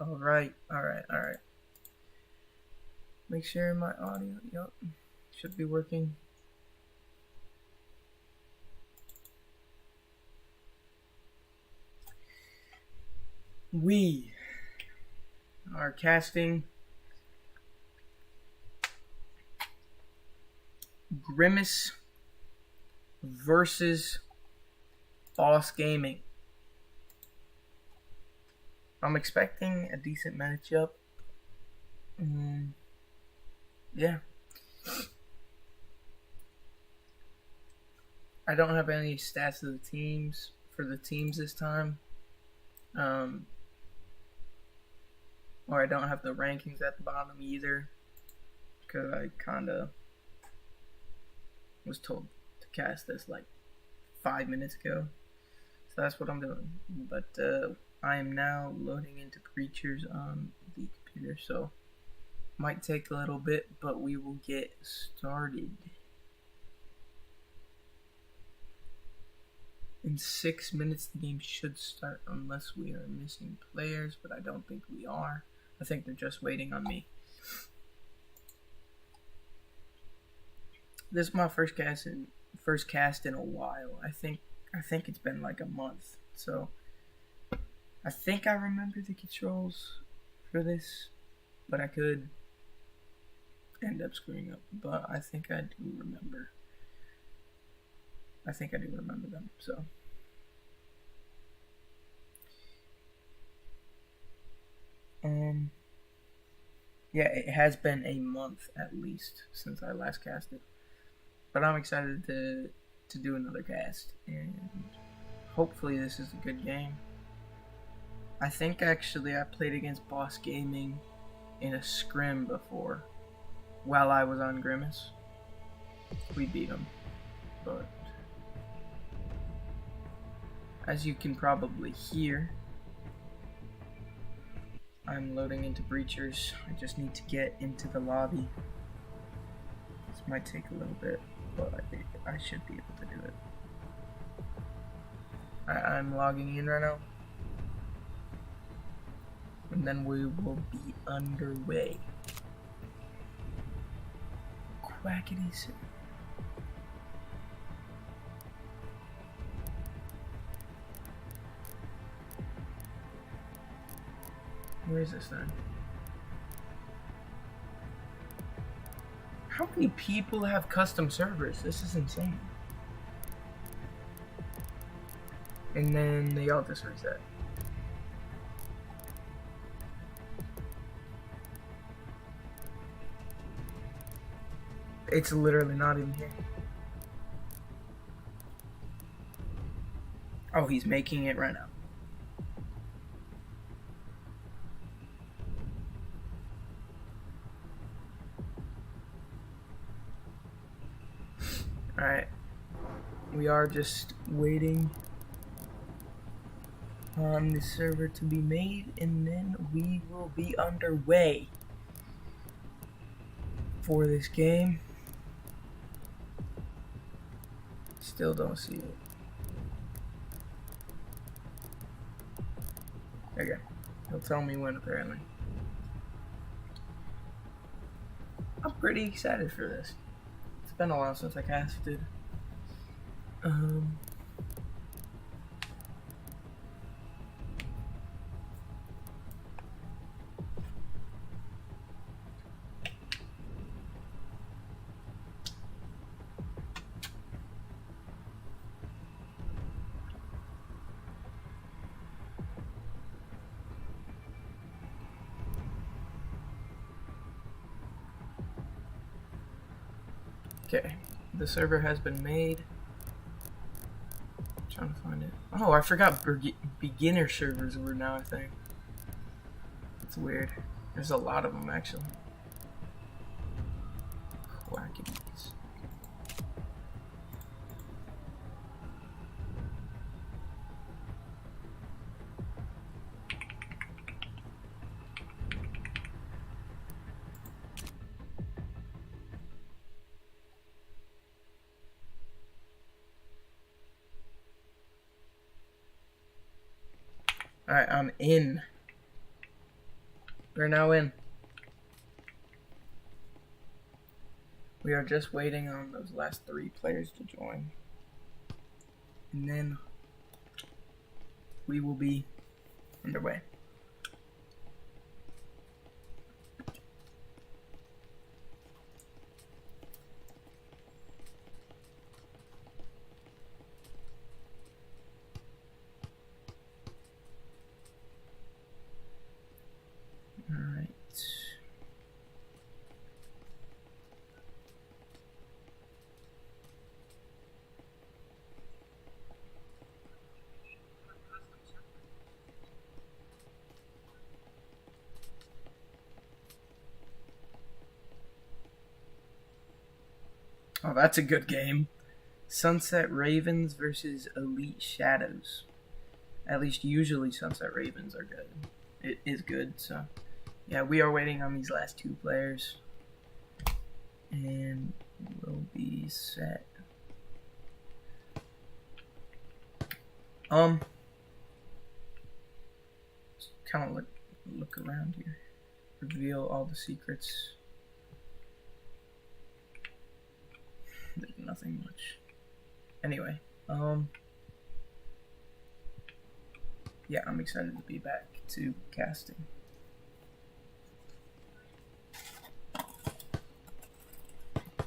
Alright. Make sure my audio, yep, should be working. We are casting Grimace versus BoSS Gaming. I'm expecting a decent matchup. Yeah. I don't have any stats of the teams for the teams this time. Or I don't have the rankings at the bottom either, because I kinda was told to cast this like 5 minutes ago. So that's what I'm doing. But I am now loading into creatures on the computer, so might take a little bit, but we will get started. In 6 minutes the game should start, unless we are missing players, but I don't think we are. I think they're just waiting on me. This is my first cast in a while. I think it's been like a month. So I think I remember the controls for this, but I could end up screwing up. But I think I do remember. I think I do remember them. So yeah, it has been a month at least since I last casted. But I'm excited to do another cast, and hopefully this is a good game. I think actually I played against BoSS Gaming in a scrim before while I was on Grimace. We beat him, but as you can probably hear, I'm loading into Breachers. I just need to get into the lobby. This might take a little bit, but I should be able to do it. I'm logging in right now, and then we will be underway. Quackity. Where is this then? How many people have custom servers? This is insane. And then they all just reset. It's literally not even here. Oh, he's making it right now. Alright. We are just waiting on the server to be made, and then we will be underway for this game. Still don't see it. Okay. He'll tell me when, apparently. I'm pretty excited for this. It's been a while since I casted. Okay, the server has been made. I'm trying to find it. Oh, I forgot beginner servers were now a thing. It's weird. There's a lot of them actually. Quackities. Alright, I'm in. We're now in. We are just waiting on those last 3 players to join. And then we will be underway. Alright. Oh, that's a good game. Sunset Ravens versus Elite Shadows. At least usually Sunset Ravens are good. It is good, so yeah, we are waiting on these last 2 players. And we'll be set. Just kind of look around here. Reveal all the secrets. There's nothing much. Anyway, yeah, I'm excited to be back to casting.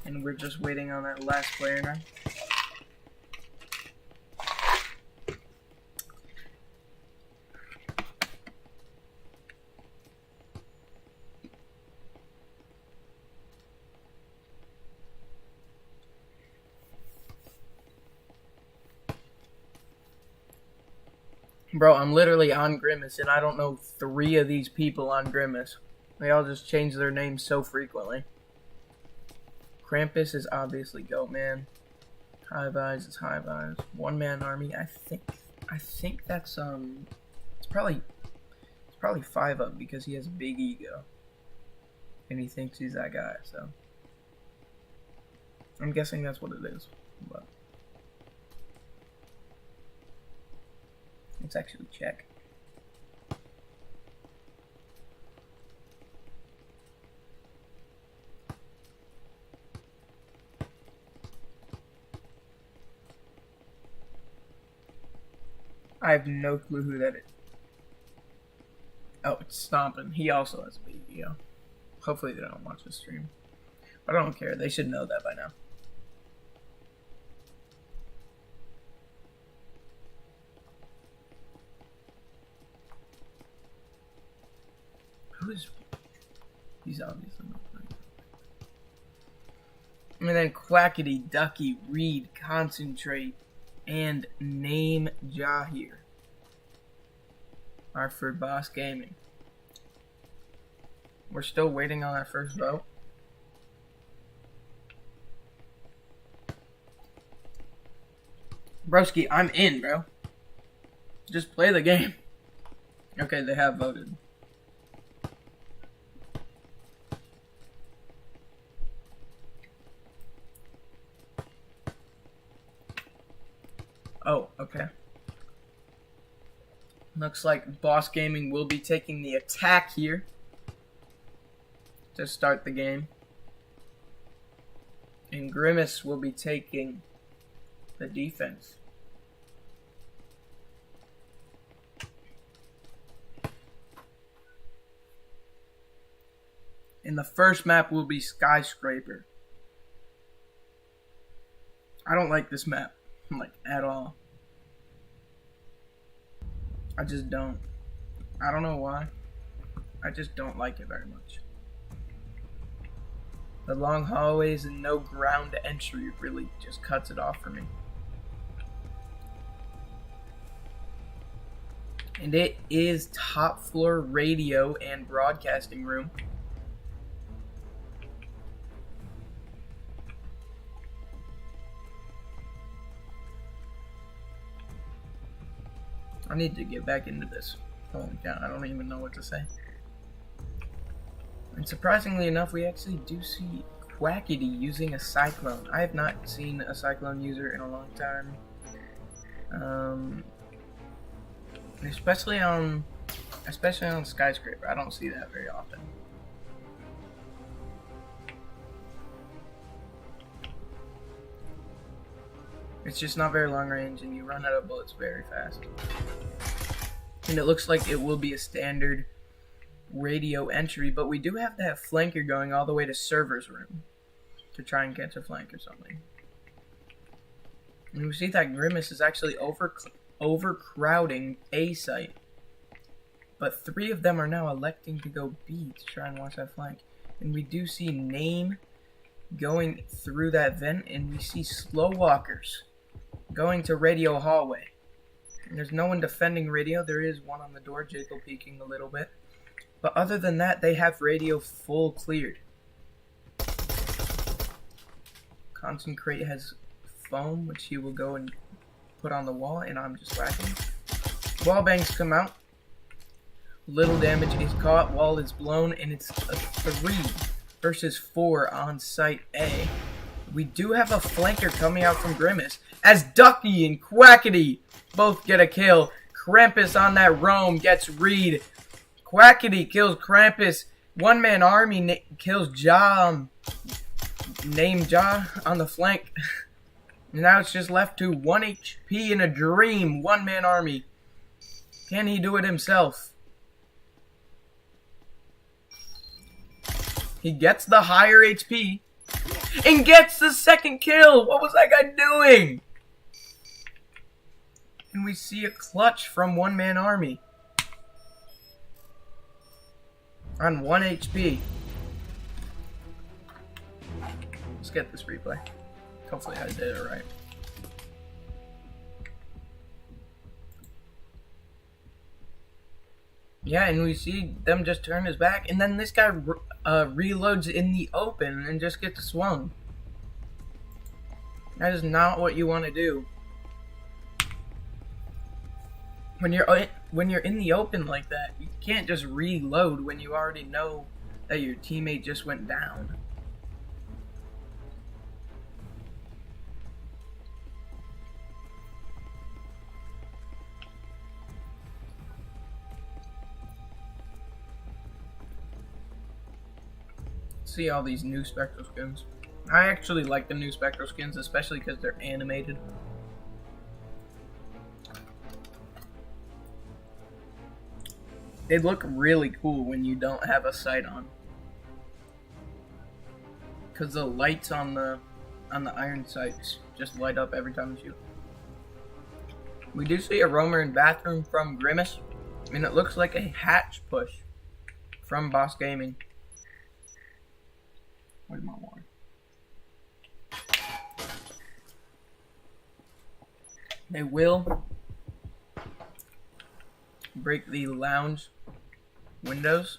And we're just waiting on that last player now. Bro, I'm literally on Grimace, and I don't know 3 of these people on Grimace. They all just change their names so frequently. Krampus is obviously Goatman. Hive Eyes is Hive Eyes. One Man Army, I think that's it's probably 5-Up because he has a big ego. And he thinks he's that guy, so I'm guessing that's what it is. But let's actually check. I have no clue who that is. Oh, it's Stompin'. He also has a big ego. Hopefully they don't watch this stream. But I don't care. They should know that by now. Who is... He's obviously not playing. And then Quackity, Ducky, Read, Concentrate, and Name Jahir are for Boss Gaming. We're still waiting on that first vote. Broski, I'm in, bro. Just play the game. Okay, they have voted. Oh, okay. Looks like Boss Gaming will be taking the attack here to start the game. And Grimace will be taking the defense. And the first map will be Skyscraper. I don't like this map. Like, at all. I just don't. I don't know why. I just don't like it very much. The long hallways and no ground entry really just cuts it off for me. And it is top floor radio and broadcasting room. I need to get back into this. Holy cow, I don't even know what to say. And surprisingly enough, we actually do see Quackity using a Cyclone. I have not seen a Cyclone user in a long time. Especially on Especially on skyscraper. I don't see that very often. It's just not very long range, and you run out of bullets very fast. And it looks like it will be a standard radio entry, but we do have to have flanker going all the way to server's room to try and catch a flank or something. And we see that Grimace is actually overcrowding A site. But 3 of them are now electing to go B to try and watch that flank. And we do see Name going through that vent, and we see slow walkers going to radio hallway. And there's no one defending radio. There is one on the door, Jacob peeking a little bit. But other than that, they have radio full cleared. Concentrate has foam, which he will go and put on the wall, and I'm just whacking. Wall bangs come out. Little damage is caught, wall is blown, and it's a 3 versus 4 on site A. We do have a flanker coming out from Grimace, as Ducky and Quackity both get a kill. Krampus on that roam gets Reed. Quackity kills Krampus. One-man army kills Ja, named Ja, on the flank. Now it's just left to 1 HP in a dream. One-man army. Can he do it himself? He gets the higher HP and gets the second kill. What was that guy doing? And we see a clutch from one-man army on 1 HP. Let's get this replay. Hopefully I did it right. Yeah, and we see them just turn his back, and then this guy reloads in the open and just gets swung. That is not what you want to do. When you're in the open like that, you can't just reload when you already know that your teammate just went down. See all these new spectral skins. I actually like the new spectral skins, especially because they're animated. They look really cool when you don't have a sight on, because the lights on the iron sights just light up every time you shoot. We do see a roamer in bathroom from Grimace, and it looks like a hatch push from Boss Gaming. Where's my water? They will break the lounge windows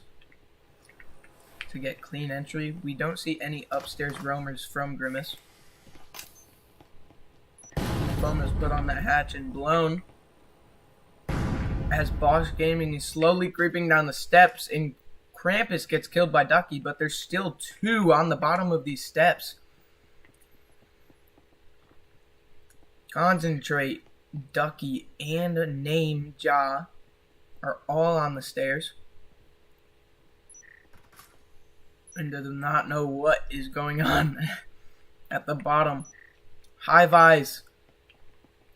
to get clean entry. We don't see any upstairs roamers from Grimace. Foam is put on that hatch and blown as Boss Gaming is slowly creeping down the steps, and Krampus gets killed by Ducky, but there's still 2 on the bottom of these steps. Concentrate, Ducky, and Name Ja are all on the stairs and do not know what is going on at the bottom. High Vise,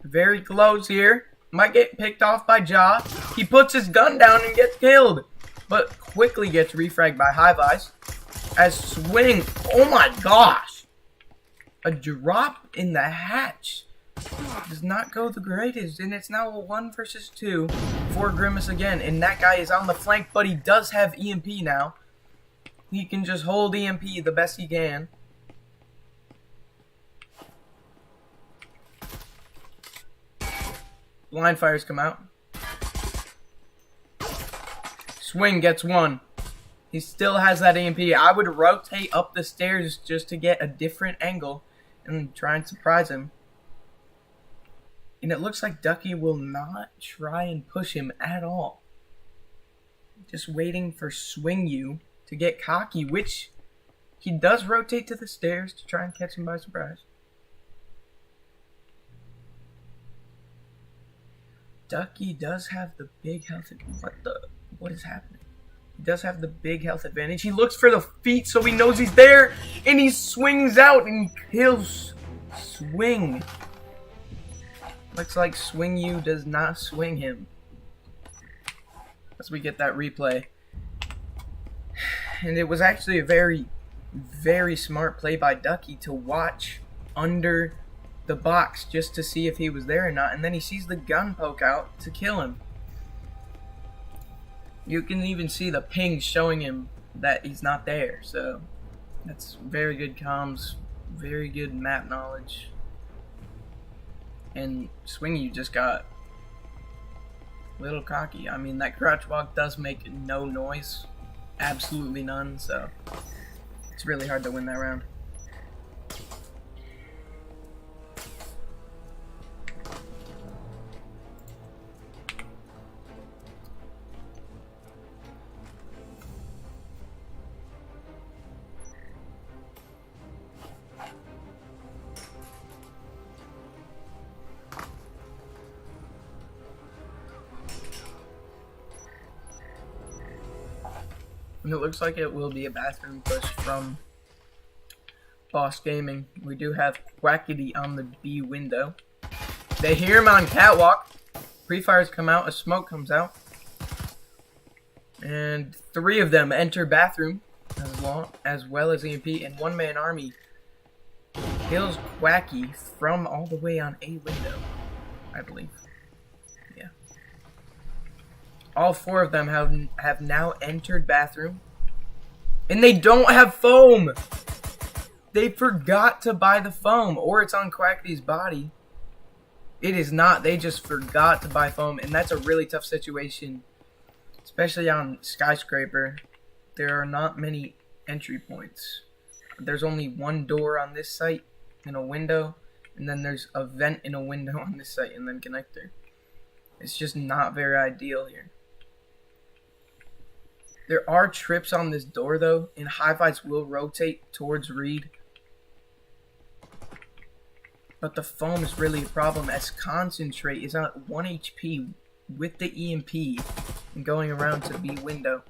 very close here. Might get picked off by Ja. He puts his gun down and gets killed, but quickly gets refragged by High Vise as Swing. Oh my gosh! A drop in the hatch does not go the greatest, and it's now a 1 versus 2 for Grimace again. And that guy is on the flank, but he does have EMP now. He can just hold EMP the best he can. Blind fires come out. Swing gets 1. He still has that EMP. I would rotate up the stairs just to get a different angle and try and surprise him. And it looks like Ducky will not try and push him at all. Just waiting for Swing You to get cocky, which he does rotate to the stairs to try and catch him by surprise. Ducky does have the big health. What the? What is happening? He does have the big health advantage. He looks for the feet so he knows he's there. And he swings out and kills Swing. Looks like Swing You does not swing him. As we get that replay. And it was actually a very, very smart play by Ducky to watch under the box just to see if he was there or not. And then he sees the gun poke out to kill him. You can even see the ping showing him that he's not there. So that's very good comms, very good map knowledge. And Swing You just got a little cocky. I mean, that crouch walk does make no noise. Absolutely none, so it's really hard to win that round. And it looks like it will be a bathroom push from Boss Gaming. We do have Quackity on the B window. They hear him on catwalk. Pre-fires come out, a smoke comes out. And 3 of them enter bathroom as well as EMP. And one-man army kills Quacky from all the way on A window, I believe. Yeah. All 4 of them have now entered bathroom. And they don't have foam! They forgot to buy the foam. Or it's on Quackity's body. It is not. They just forgot to buy foam. And that's a really tough situation. Especially on Skyscraper. There are not many entry points. There's only one door on this site and a window. And then there's a vent in a window on this site and then connector. It's just not very ideal here. There are trips on this door though, and Hi-Fi's will rotate towards Reed. But the foam is really a problem as Concentrate is at 1 HP with the EMP and going around to B window.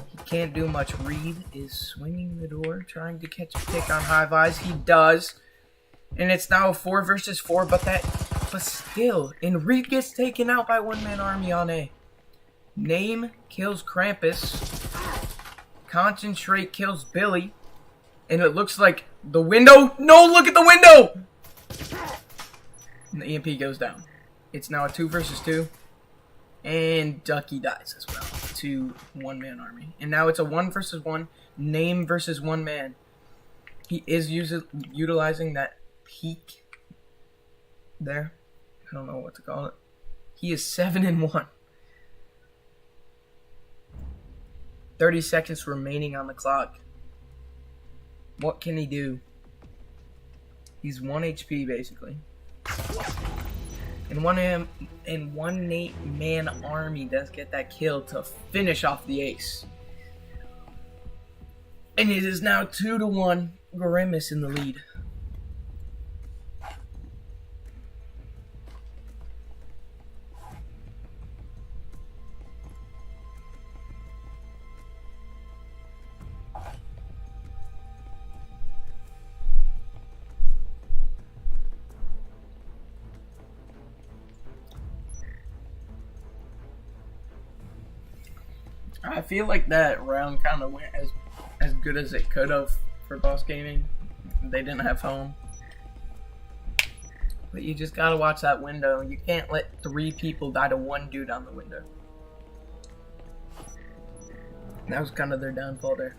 He can't do much. Reed is swinging the door, trying to catch a pick on Hi-Fi's. He does. And it's now a 4 versus 4, but still. And Reed gets taken out by one-man army on A. Name kills Krampus. Concentrate kills Billy. And it looks like the window. No, look at the window! And the EMP goes down. It's now a 2 versus 2. And Ducky dies as well to one-man army. And now it's a 1 versus 1. Name versus one man. He is utilizing that peak there. I don't know what to call it. He is 7-1. 30 seconds remaining on the clock. What can he do? He's 1 HP basically. And one man army does get that kill to finish off the ace. And it is now 2-1. Grimace in the lead. I feel like that round kind of went as good as it could have for Boss Gaming. They didn't have home. But you just gotta watch that window. You can't let 3 people die to 1 dude on the window. That was kind of their downfall there.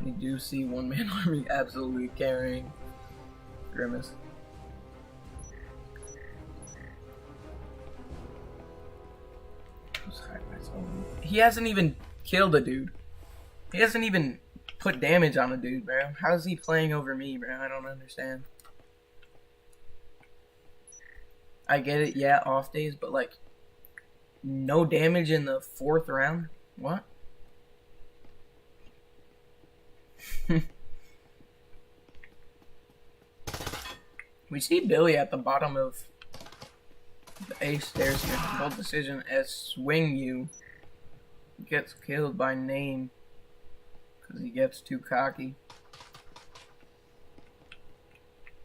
We do see one-man army absolutely carrying Grimace. He hasn't even killed a dude. He hasn't even put damage on a dude, bro. How's he playing over me, bro? I don't understand. I get it, yeah, off days, but like, no damage in the 4th round? What? We see Billy at the bottom of the A stairs here. Bold decision as Swing You gets killed by Name because he gets too cocky.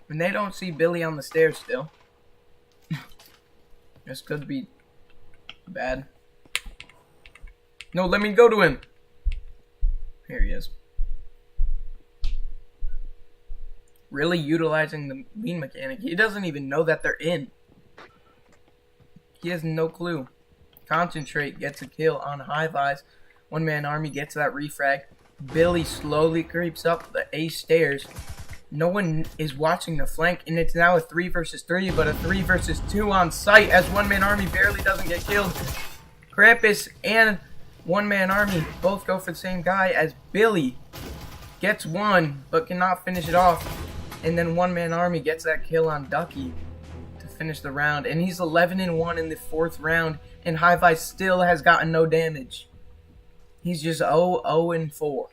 And they don't see Billy on the stairs still. This could be bad. No, let me go to him. Here he is. Really utilizing the lean mechanic. He doesn't even know that they're in. He has no clue. Concentrate gets a kill on High-Vis. One-man army gets that refrag. Billy slowly creeps up the A stairs. No one is watching the flank, and it's now a 3 versus 3, but a 3 versus 2 on site as one-man army barely doesn't get killed. Krampus and one-man army both go for the same guy as Billy gets one, but cannot finish it off. And then one-man army gets that kill on Ducky to finish the round. And he's 11-1 in the 4th round, and High-Vis still has gotten no damage. He's just 0-4.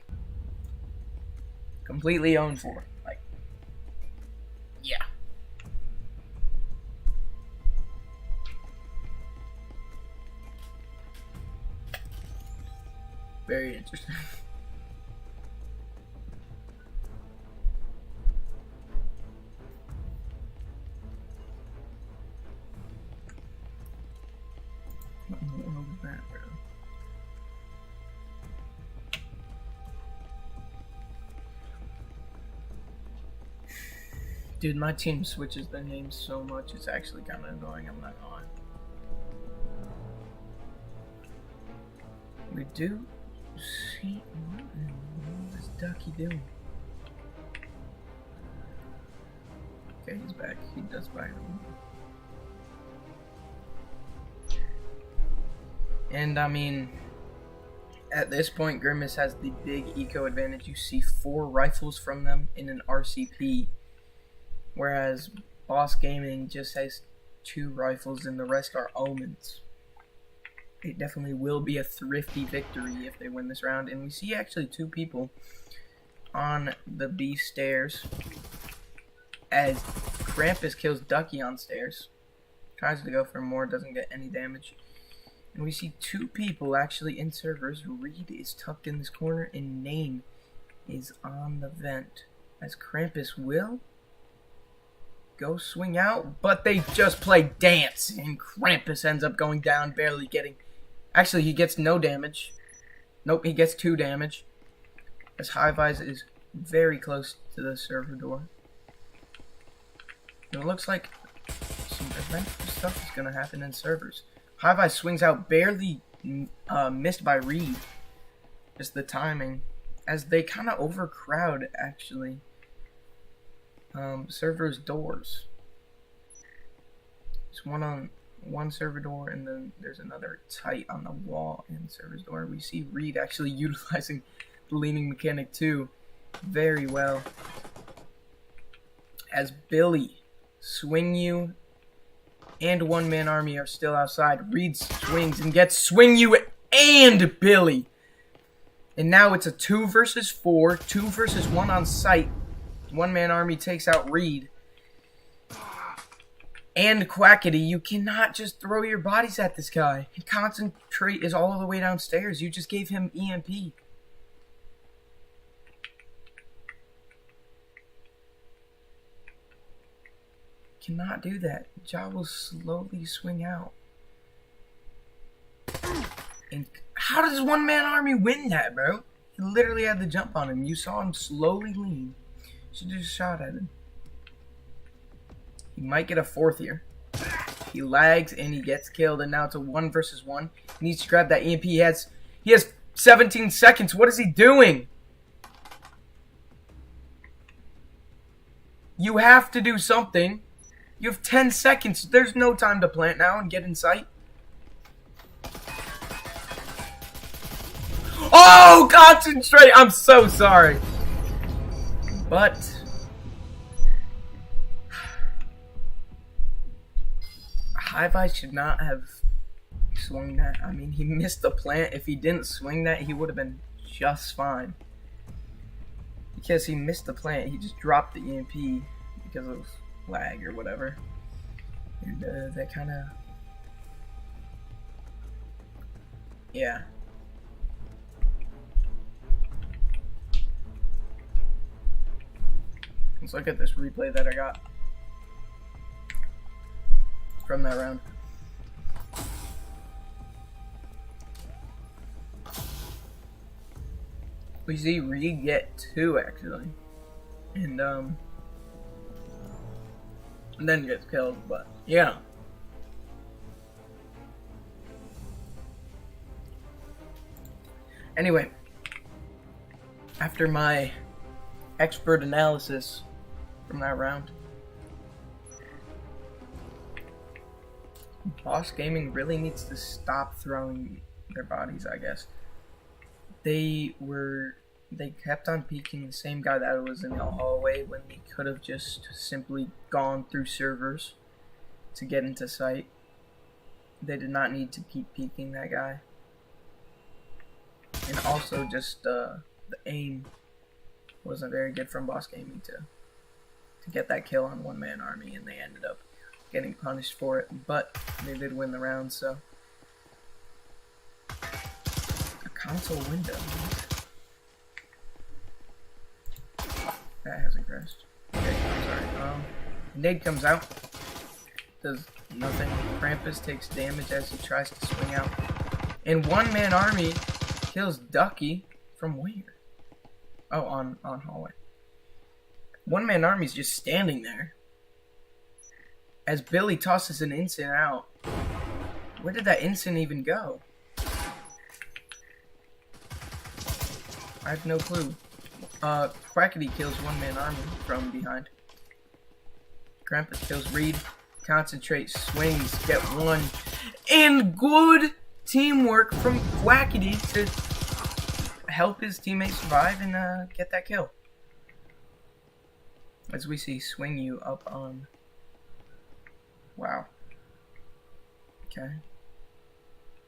Completely 0-4. Like, yeah. Very interesting. What in the world is that, bro? Dude, my team switches their names so much, it's actually kind of annoying, I'm not gonna lie. We do see... What in the world is Ducky doing? Okay, he's back. He does buy him. And I mean, at this point, Grimace has the big eco advantage. You see 4 rifles from them in an RCP, whereas BoSS Gaming just has 2 rifles and the rest are omens. It definitely will be a thrifty victory if they win this round. And we see actually 2 people on the B stairs as Krampus kills Ducky on stairs. Tries to go for more, doesn't get any damage. And we see 2 people actually in servers. Reed is tucked in this corner and Name is on the vent. As Krampus will go swing out, but they just play dance and Krampus ends up going down, barely getting... Actually, he gets no damage. Nope, he gets 2 damage. As High-Vis is very close to the server door. And it looks like some eventful stuff is going to happen in servers. High-Vis swings out, barely missed by Reed. Just the timing. As they kind of overcrowd, actually. Servers' doors. There's one on one server door, and then there's another tight on the wall in server's door. We see Reed actually utilizing the leaning mechanic too very well. As Billy, Swing You, and one-man army are still outside. Reed swings and gets Swing You and Billy. And now it's a 2 versus 4, 2 versus 1 on site. One-man army takes out Reed. And Quackity, you cannot just throw your bodies at this guy. Concentrate is all the way downstairs. You just gave him EMP. Cannot do that. Ja will slowly swing out. And how does one-man army win that, bro? He literally had the jump on him. You saw him slowly lean. Should just shot at him. He might get a 4th here. He lags and he gets killed, and now it's a 1 versus 1. He needs to grab that EMP. He has 17 seconds. What is he doing? You have to do something. You have 10 seconds. There's no time to plant now and get in sight. Oh, concentrate! I'm so sorry. But High-Vis should not have swung that. I mean, he missed the plant. If he didn't swing that, he would have been just fine. Because he missed the plant, he just dropped the EMP because of lag or whatever. And that kind of, yeah. Let's look at this replay that I got from that round. We see Reed get 2 actually, and then gets killed, but yeah. Anyway, after my expert analysis from that round, BoSS Gaming really needs to stop throwing their bodies, I guess. They kept on peeking the same guy that was in the hallway when they could have just simply gone through servers to get into site. They did not need to keep peeking that guy. And also just the aim wasn't very good from BoSS Gaming to get that kill on one-man army, and they ended up getting punished for it, but they did win the round, so. A console window. That hasn't crashed. Okay, I'm sorry. Nade comes out. Does nothing. Krampus takes damage as he tries to swing out. And one-man army kills Ducky from where? Oh, on hallway. One-man army's just standing there as Billy tosses an ensign out. Where did that ensign even go? I have no clue. Quackity kills one-man army from behind. Krampus kills Reed. Concentrate, swings, get 1. And good teamwork from Quackity to help his teammate survive and get that kill. As we see Swing You up on... Wow. Okay.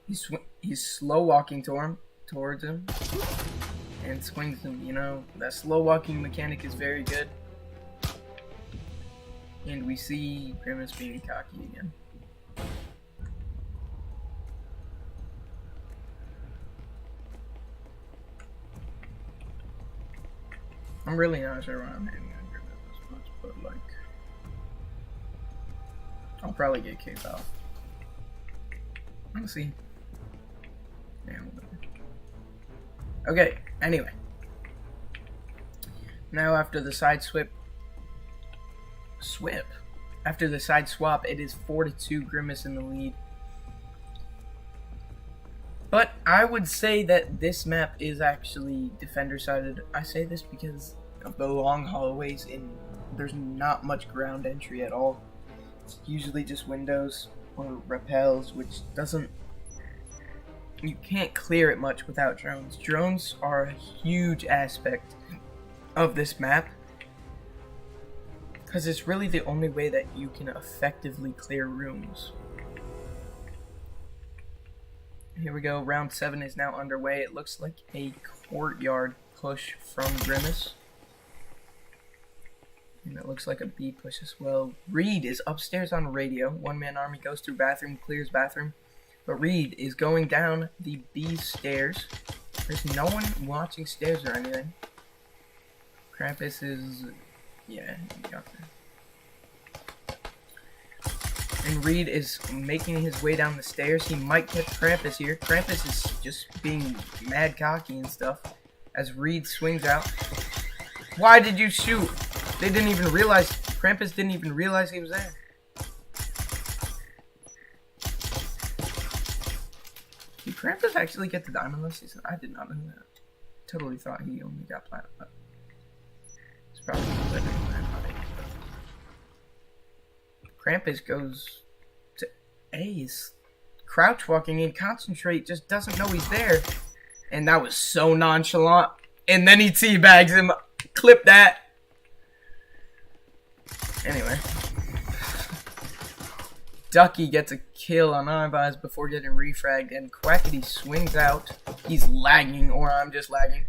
He's slow walking towards him and swings him. You know, that slow walking mechanic is very good. And we see Grimace being cocky again. I'm really not sure why I'm hating on Grimace this much, but like, I'll probably get kicked off. Let's see. Yeah, okay, anyway. Now after the side after the side swap, it is 4-2, Grimace in the lead. But I would say that this map is actually defender-sided. I say this because of the long hallways and there's not much ground entry at all. It's usually just windows or rappels, which doesn't... You can't clear it much without drones. Drones are a huge aspect of this map, because it's really the only way that you can effectively clear rooms. Here we go, round 7 is now underway. It looks like a courtyard push from Grimace. And it looks like a B push as well. Reed is upstairs on radio. One-man army goes through bathroom, clears bathroom. But Reed is going down the B stairs. There's no one watching stairs or anything. Krampus is... yeah, he got there. And Reed is making his way down the stairs. He might catch Krampus here. Krampus is just being mad cocky and stuff as Reed swings out. Why did you shoot? They didn't even realize. Krampus didn't even realize he was there. Did Krampus actually get the diamond this season? I did not know that. Totally thought he only got platinum. But it's probably better than that. Krampus goes to A's. Crouch walking in, concentrate, just doesn't know he's there. And that was so nonchalant. And then he teabags him. Clip that. Anyway. Ducky gets a kill on Eyebeyes before getting refragged, and Quackity swings out. He's lagging, or I'm just lagging.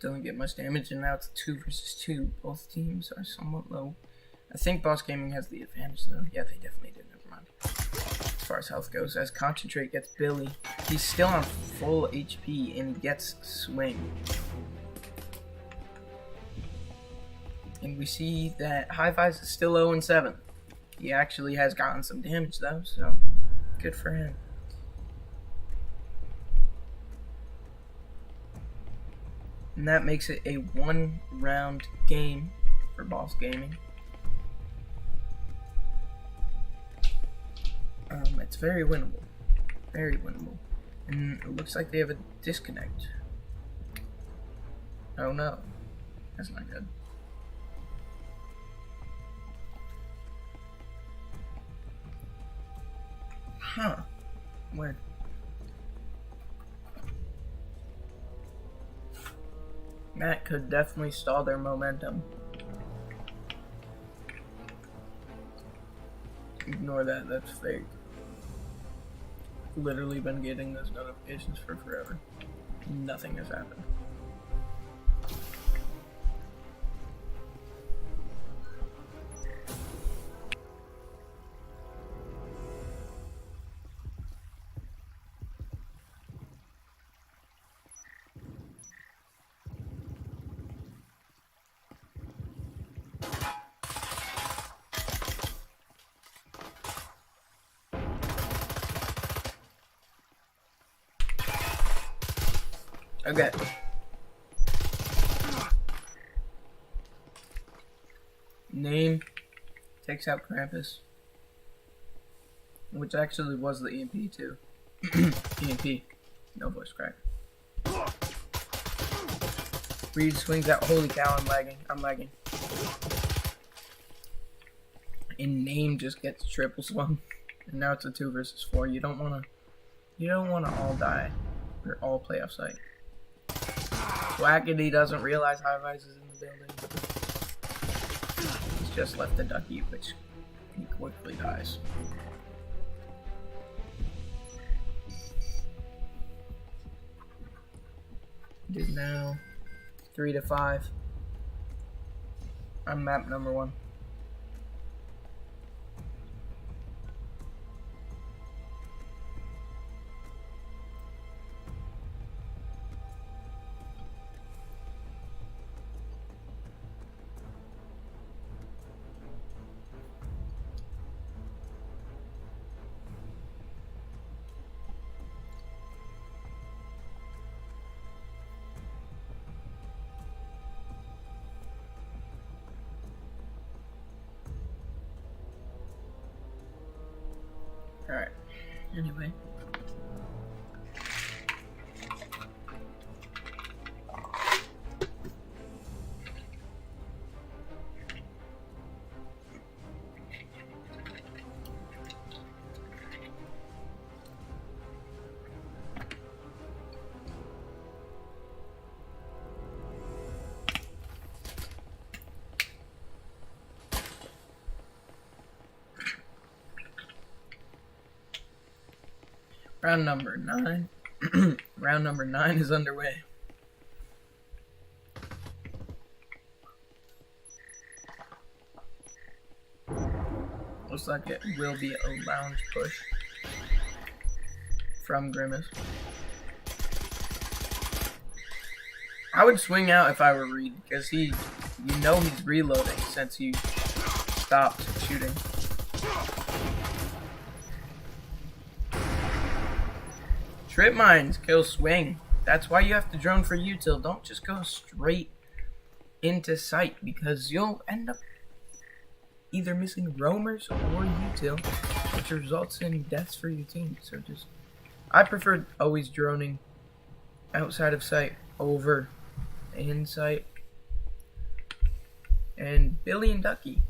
Don't get much damage, and now it's 2 versus 2. Both teams are somewhat low. I think Boss Gaming has the advantage, though. Yeah, they definitely do. Never mind. As far as health goes, as Concentrate gets Billy, he's still on full HP, and he gets Swing. And we see that High-Fives is still 0-7. He actually has gotten some damage, though, so good for him. And that makes it a 1-round game for Boss Gaming. It's very winnable. Very winnable. And it looks like they have a disconnect. Oh no. That's not good. Huh. Weird. That could definitely stall their momentum. Ignore that, that's fake. Literally been getting those notifications for forever. Nothing has happened. Okay. Name takes out Krampus, which actually was the EMP too. EMP, no voice crack. Reed swings out. Holy cow! I'm lagging. I'm lagging. And Name just gets triple swung, and now it's a 2 versus 4. You don't wanna all die or all play off site. Wackity doesn't realize High-Fives is in the building. He's just left the ducky, which he quickly dies. It is now 3-5. I'm map number 1. Alright, anyway. Round number 9. Round number 9 is underway. Looks like it will be a lounge push from Grimace. I would swing out if I were Reed, because you know he's reloading since you stopped shooting. Trip mines kill Swing. That's why you have to drone for util. Don't just go straight into sight, because you'll end up either missing roamers or util, which results in deaths for your team. So I prefer always droning outside of sight over in sight. And Billy and Ducky,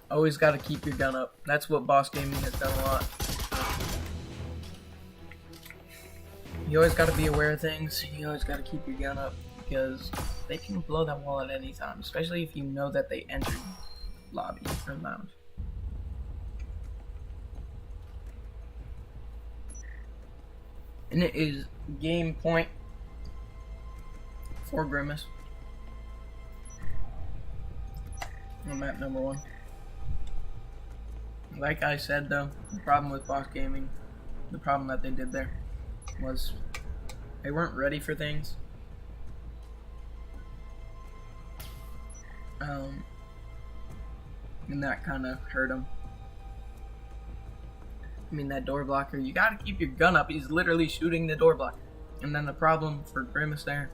always got to keep your gun up. That's what Boss Gaming has done a lot. You always got to be aware of things. You always got to keep your gun up, because they can blow that wall at any time, especially if you know that they entered lobby or lounge. And it is game point for Grimace. On map number 1. Like I said though, the problem with BoSS Gaming, the problem that they did there was they weren't ready for things. And that kind of hurt him. I mean, that door blocker, you gotta keep your gun up. He's literally shooting the door blocker. And then the problem for Grimace there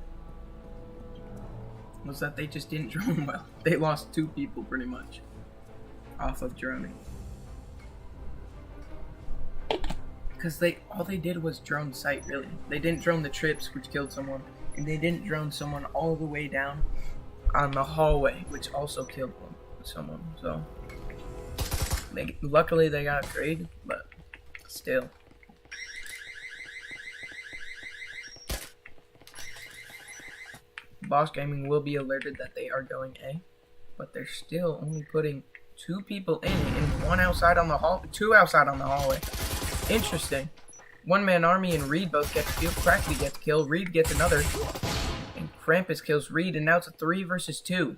was that they just didn't drone well. They lost 2 people pretty much off of droning. Because all they did was drone sight, really. They didn't drone the trips, which killed someone. And they didn't drone someone all the way down on the hallway, which also killed someone. So, luckily they got a trade, but still. BoSS Gaming will be alerted that they are going A, but they're still only putting 2 people in and 1 outside on the hall, 2 outside on the hallway. Interesting. One-man army and Reed both get to kill. Crackety gets killed. Reed gets another. And Krampus kills Reed, and now it's a 3 versus 2.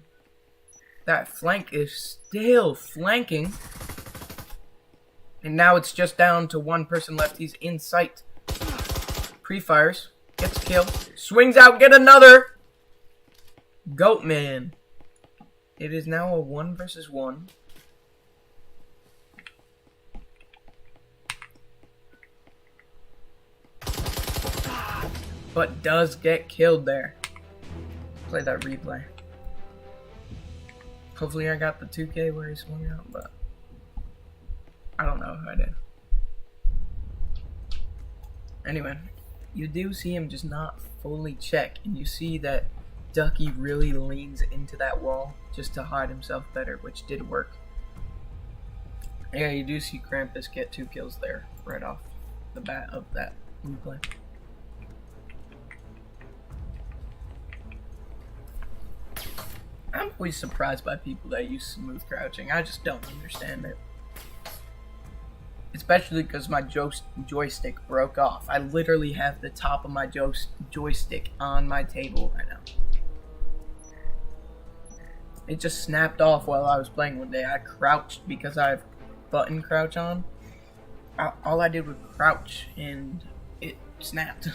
That flank is still flanking. And now it's just down to 1 person left. He's in sight. Pre-fires. Gets killed. Swings out. Get another. Goat man. It is now a 1 versus 1. But does get killed there. Play that replay. Hopefully I got the 2K where he swung out, but I don't know if I did. Anyway, you do see him just not fully check, and you see that Ducky really leans into that wall just to hide himself better, which did work. Yeah, you do see Krampus get 2 kills there right off the bat of that replay. I'm always surprised by people that use smooth crouching. I just don't understand it. Especially because my joystick broke off. I literally have the top of my joystick on my table right now. It just snapped off while I was playing one day. I crouched because I have button crouch on. All I did was crouch and it snapped.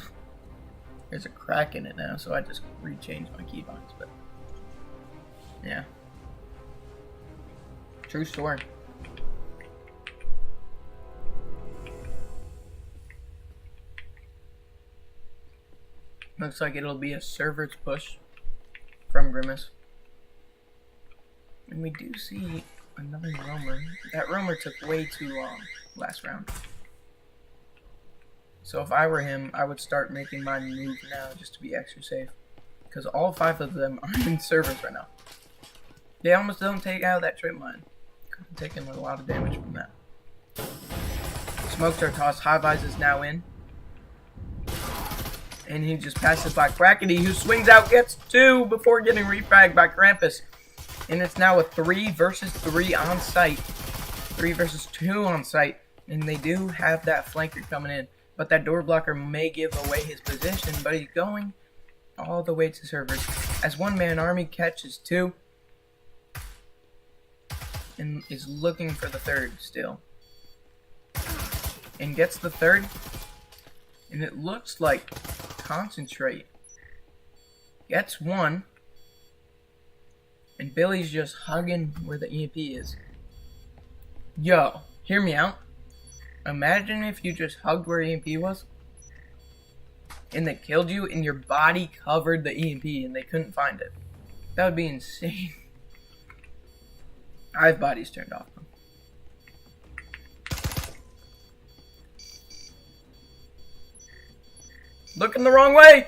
There's a crack in it now, so I just rechanged my keybinds, but yeah. True story. Looks like it'll be a server's push from Grimace. And we do see another roamer. That roamer took way too long last round. So if I were him, I would start making my move now just to be extra safe. Because all 5 of them are in servers right now. They almost don't take out that trip mine. I'm taking a lot of damage from that. Smokes are tossed. High-Vis is now in. And he just passes by Crackety, who swings out, gets 2 before getting refragged by Krampus. And it's now a 3 versus 3 on site. 3 versus 2 on site. And they do have that flanker coming in. But that door blocker may give away his position. But he's going all the way to servers. As one-man army catches 2. And is looking for the 3rd still. And gets the 3rd. And it looks like Concentrate gets 1. And Billy's just hugging where the EMP is. Yo, hear me out. Imagine if you just hugged where EMP was. And they killed you and your body covered the EMP and they couldn't find it. That would be insane. I have bodies turned off. Looking the wrong way!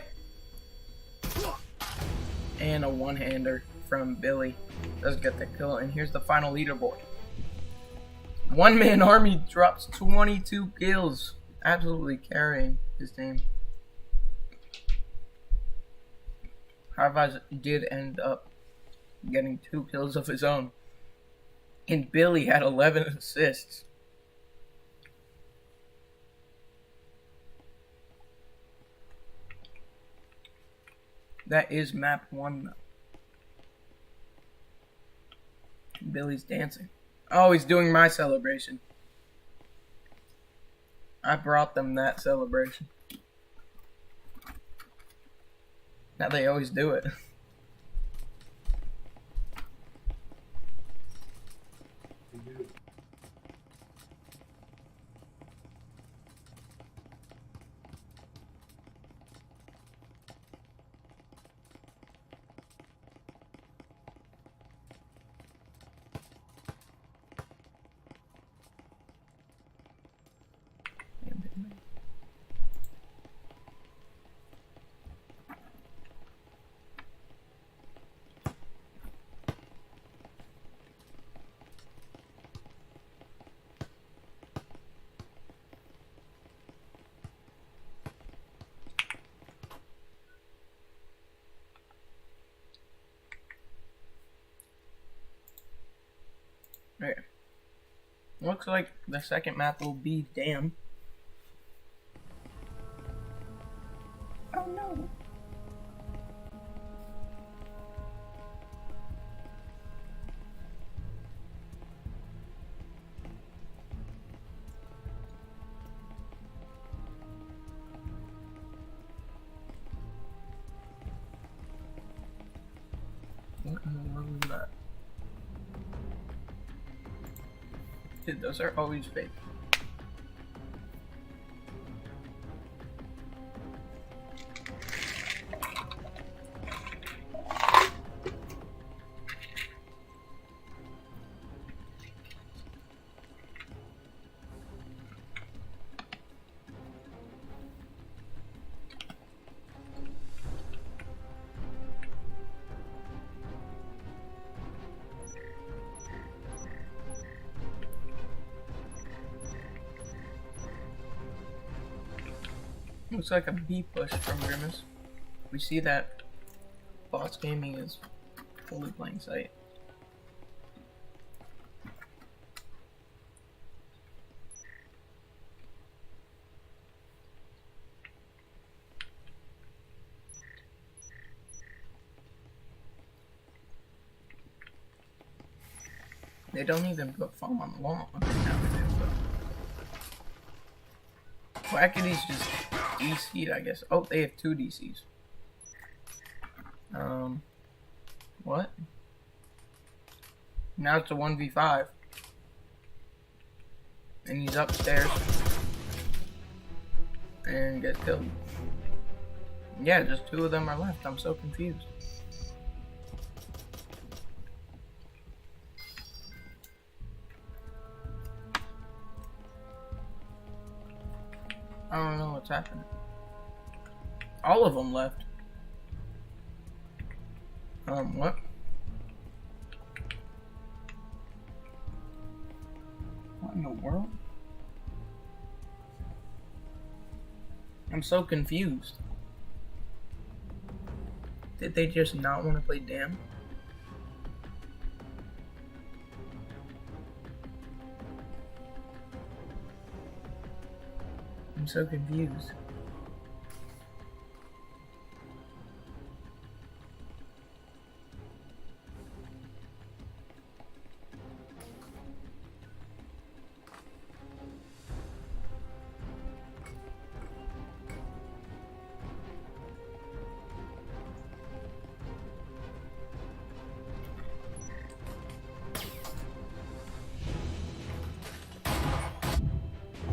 And a one-hander from Billy. Does get the kill, and here's the final leaderboard. One-man army drops 22 kills. Absolutely carrying his team. High-Vis did end up getting 2 kills of his own. And Billy had 11 assists. That is map 1 though. Billy's dancing. Oh, he's doing my celebration. I brought them that celebration. Now they always do it. Right. Looks like the second map will be Dam. Oh no. What in the world is that? Dude, those are always fake. Looks like a B push from Grimace. We see that Boss Gaming is fully playing site. They don't even put foam on the wall. Okay, now they do, but Wackady's just DC'd, I guess. Oh, they have 2 DCs. What? Now it's a 1v5. And he's upstairs. And gets killed. Yeah, just 2 of them are left. I'm so confused. I don't know what's happening. All of them left. What? What in the world? I'm so confused. Did they just not want to play Dam? I'm so confused.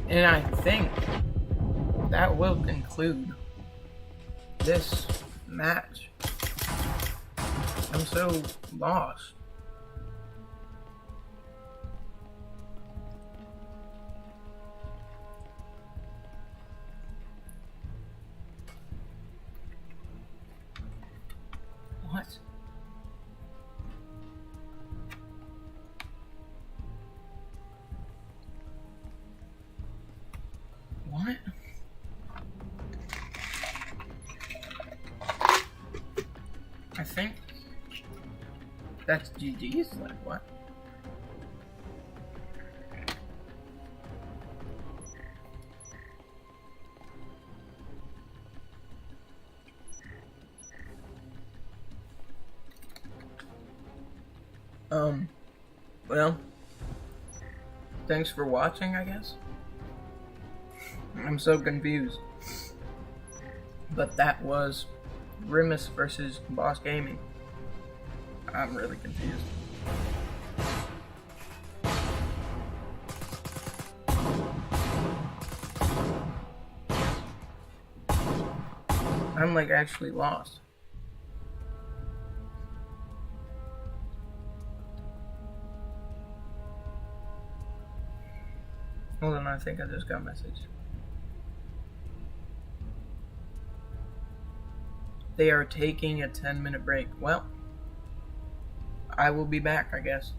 And I think that will conclude this match. I'm so lost. What? What? I think that's GG's, like what? Well, thanks for watching, I guess. I'm so confused. But that was Grimace versus BoSS Gaming. I'm really confused. I'm like actually lost. Hold on, I think I just got a message. They are taking a 10-minute break. Well, I will be back, I guess.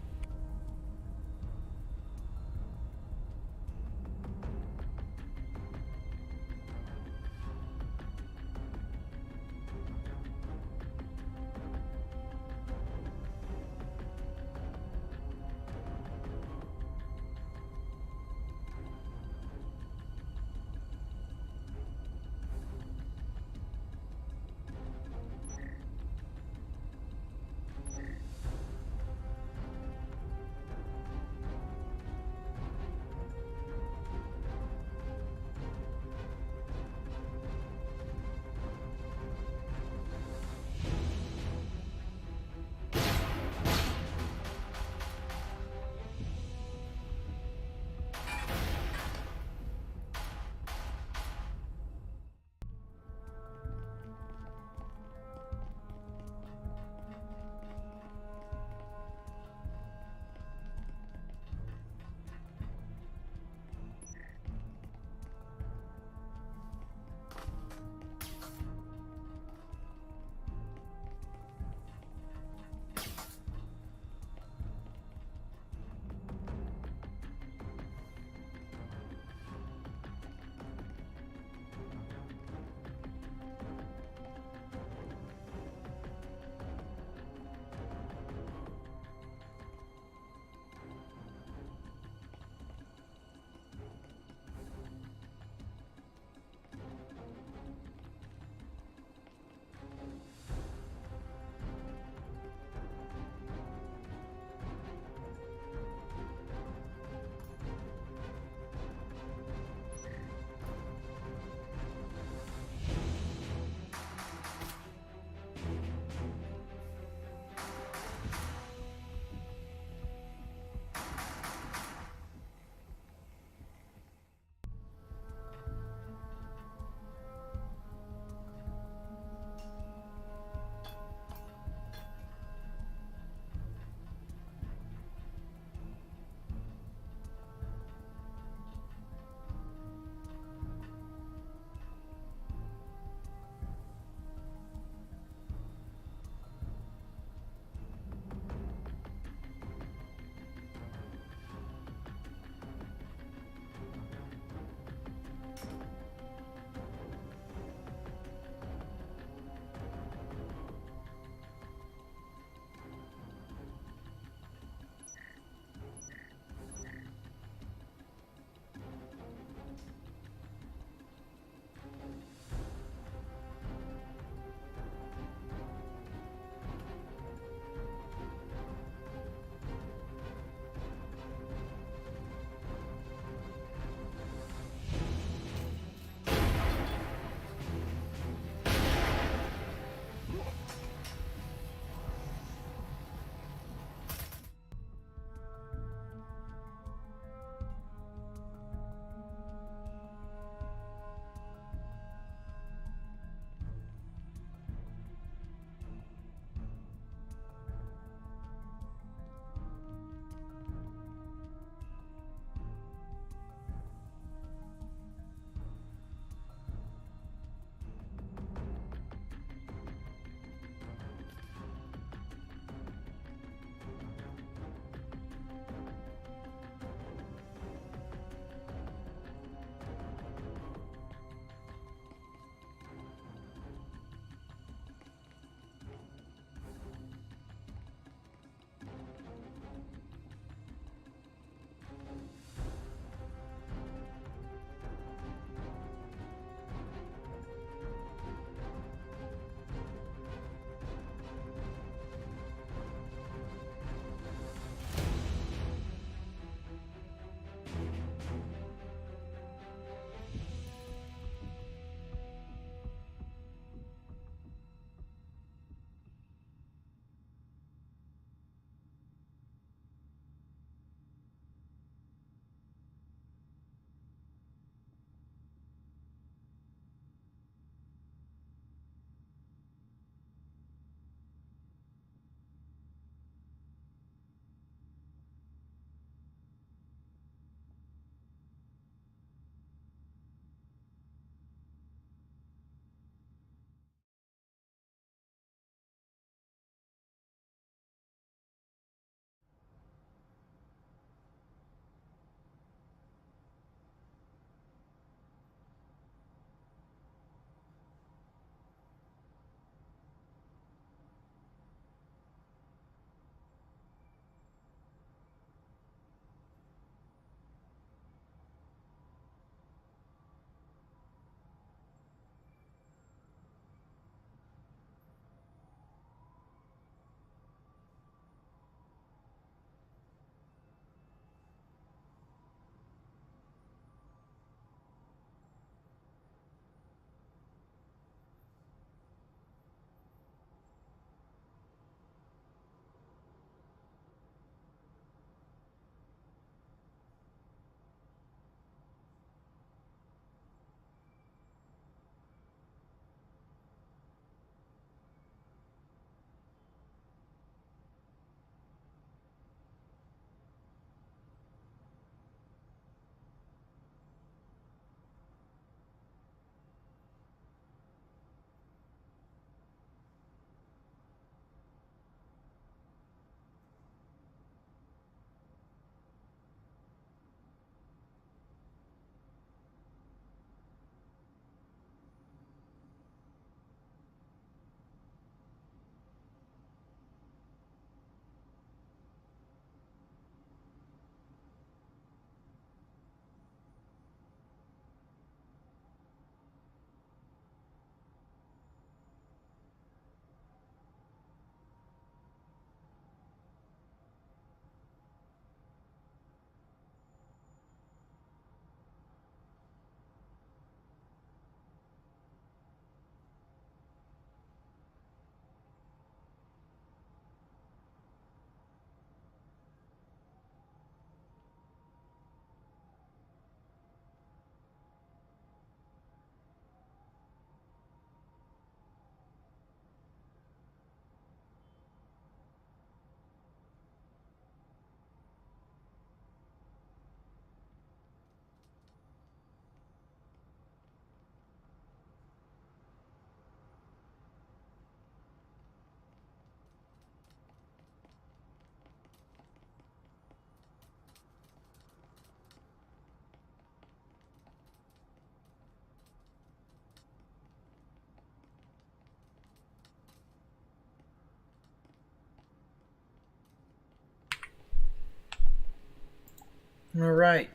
Alright.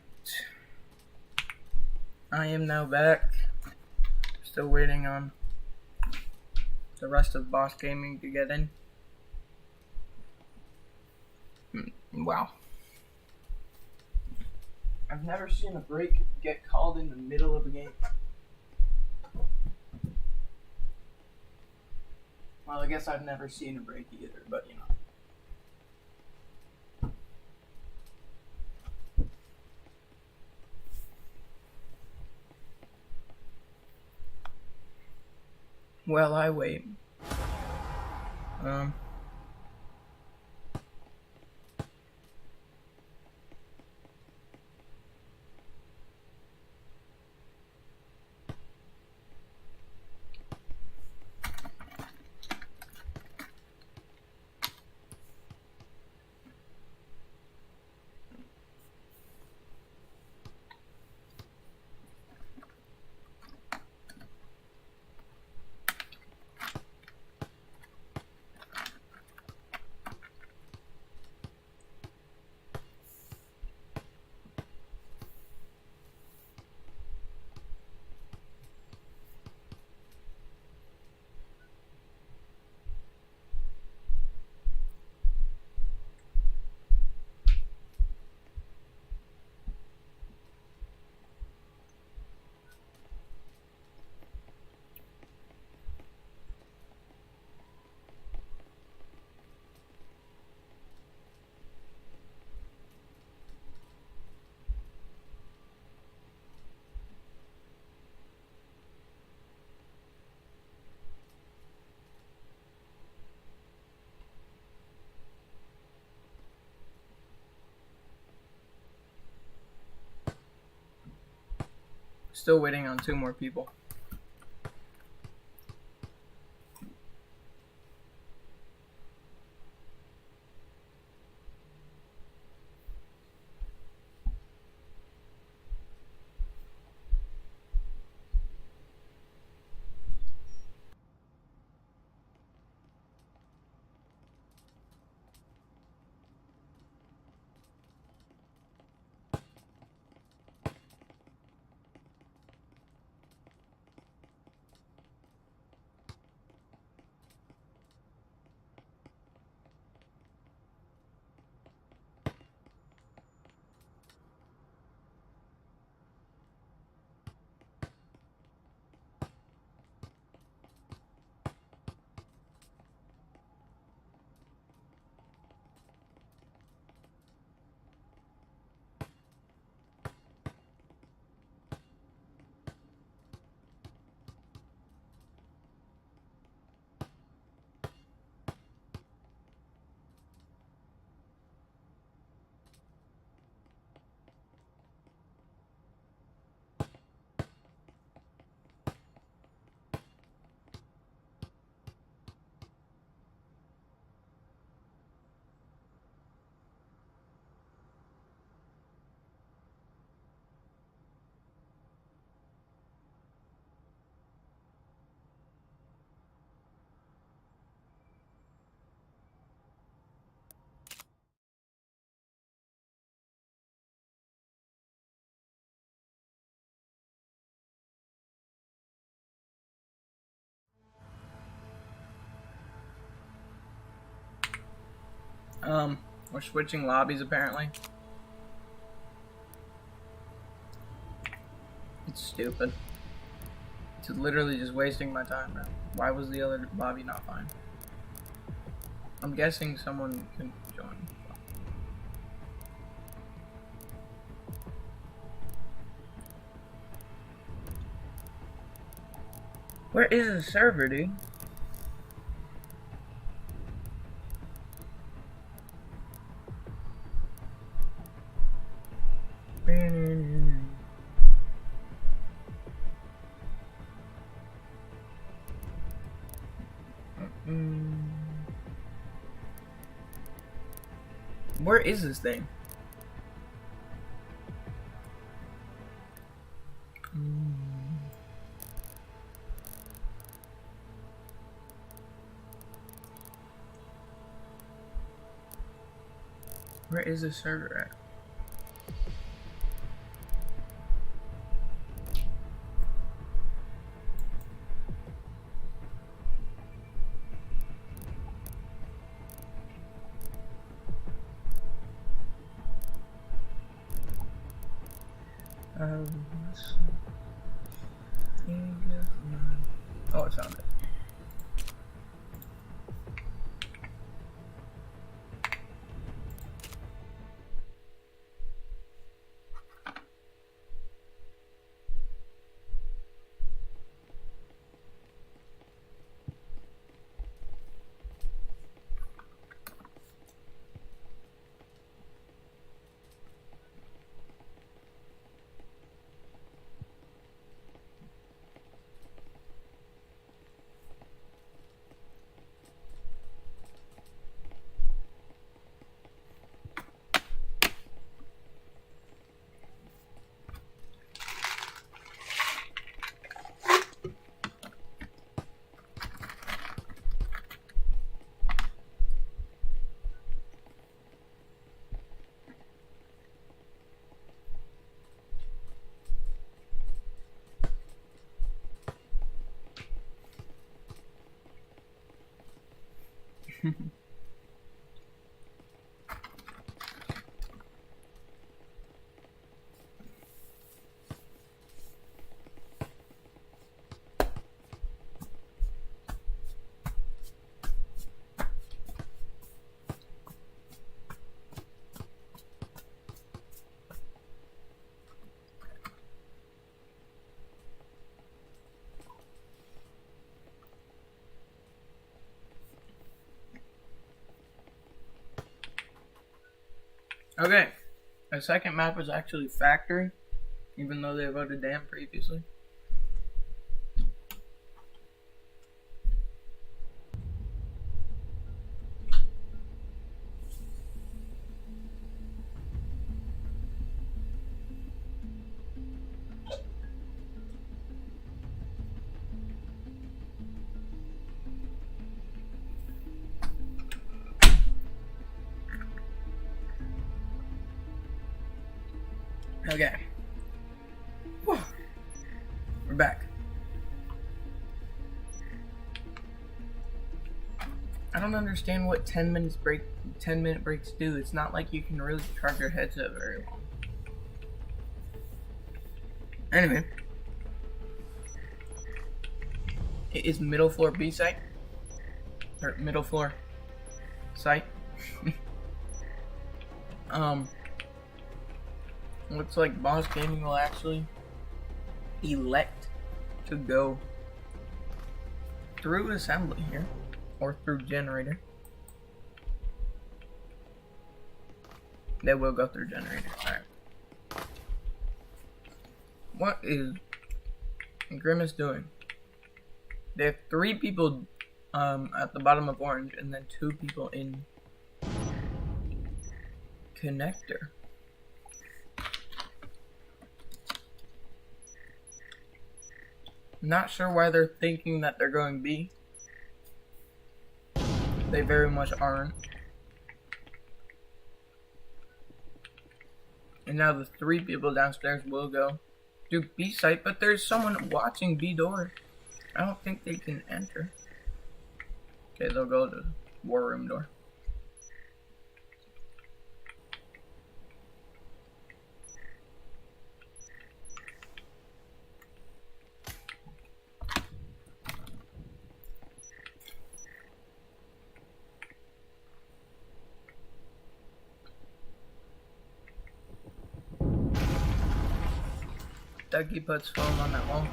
I am now back. Still waiting on the rest of Boss Gaming to get in. Wow. I've never seen a break get called in the middle of a game. Well, I guess I've never seen a break either, but you know. Well, I wait. Still waiting on 2 more people. We're switching lobbies apparently. It's stupid. It's literally just wasting my time now. Why was the other lobby not fine? I'm guessing someone can join. Where is the server, dude? Where is this thing? Where is the server at? Oh, I found it. Okay, the second map was actually Factory, even though they voted Dam previously. Okay. Whew. We're back. I don't understand what 10-minute breaks do. It's not like you can really charge your headset very long. Anyway. It is middle floor B site. Or middle floor site. Looks like Boss Gaming will actually elect to go through assembly here, or through generator. They will go through generator. Alright. What is Grimace doing? They have 3 people at the bottom of orange, and then 2 people in connector. Not sure why they're thinking that they're going B. They very much aren't. And now the 3 people downstairs will go to B site, but there's someone watching B door. I don't think they can enter. Okay, they'll go to war room door. Dougie puts foam on that wall.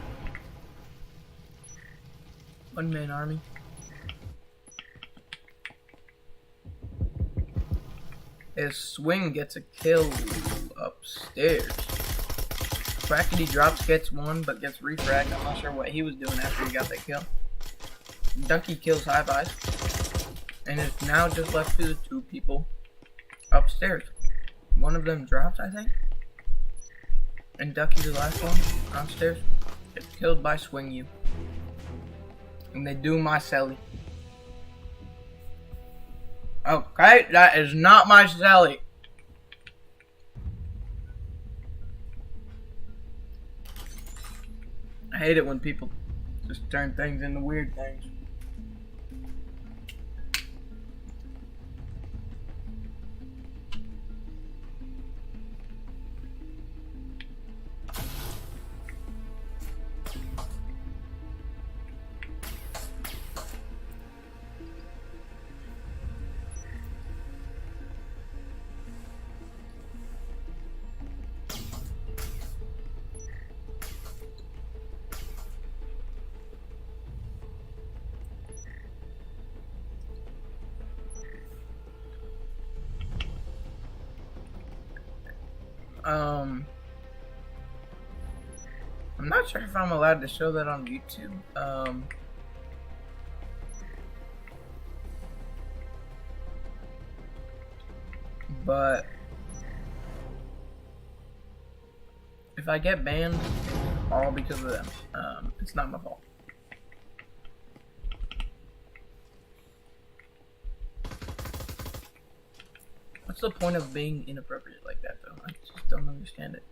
1-man army. His swing gets a kill upstairs. Crackety drops, gets 1, but gets refragged. I'm not sure what he was doing after he got that kill. Ducky kills high fives. And it's now just left to the 2 people upstairs. One of them drops, I think. And Ducky's the last one downstairs. Gets killed by Swing You. And they do my celly. Okay, that is not my celly. I hate it when people just turn things into weird things. I'm not sure if I'm allowed to show that on YouTube. But if I get banned, it's all because of them. It's not my fault. What's the point of being inappropriate like that, though? I just don't understand it.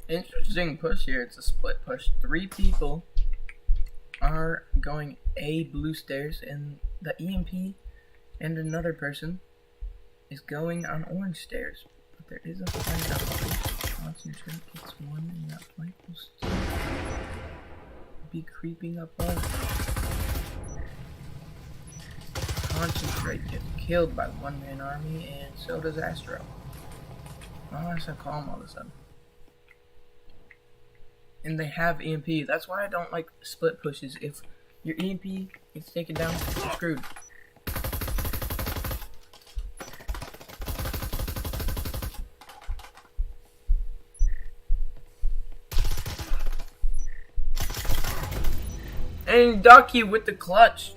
Interesting push here. It's a split push. 3 people are going A blue stairs, and the EMP and another person is going on orange stairs. But there is a flank up. Concentrate gets one, and that flank will still be creeping up us. Concentrate gets killed by one-man army, and so does Astro. Oh, that's so calm all of a sudden. And they have EMP. That's why I don't like split pushes. If your EMP gets taken down, you're screwed. And Ducky with the clutch.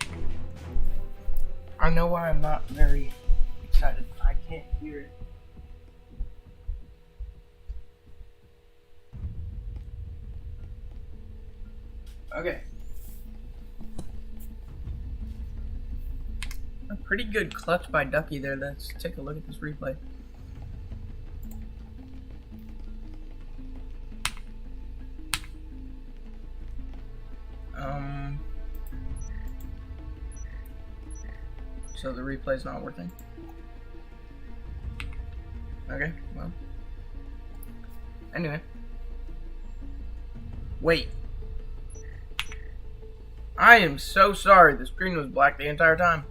I know why I'm not very excited. I can't hear it. Okay. A pretty good clutch by Ducky there. Let's take a look at this replay. So the replay's not working. Okay, well. Anyway. Wait. I am so sorry. The screen was black the entire time.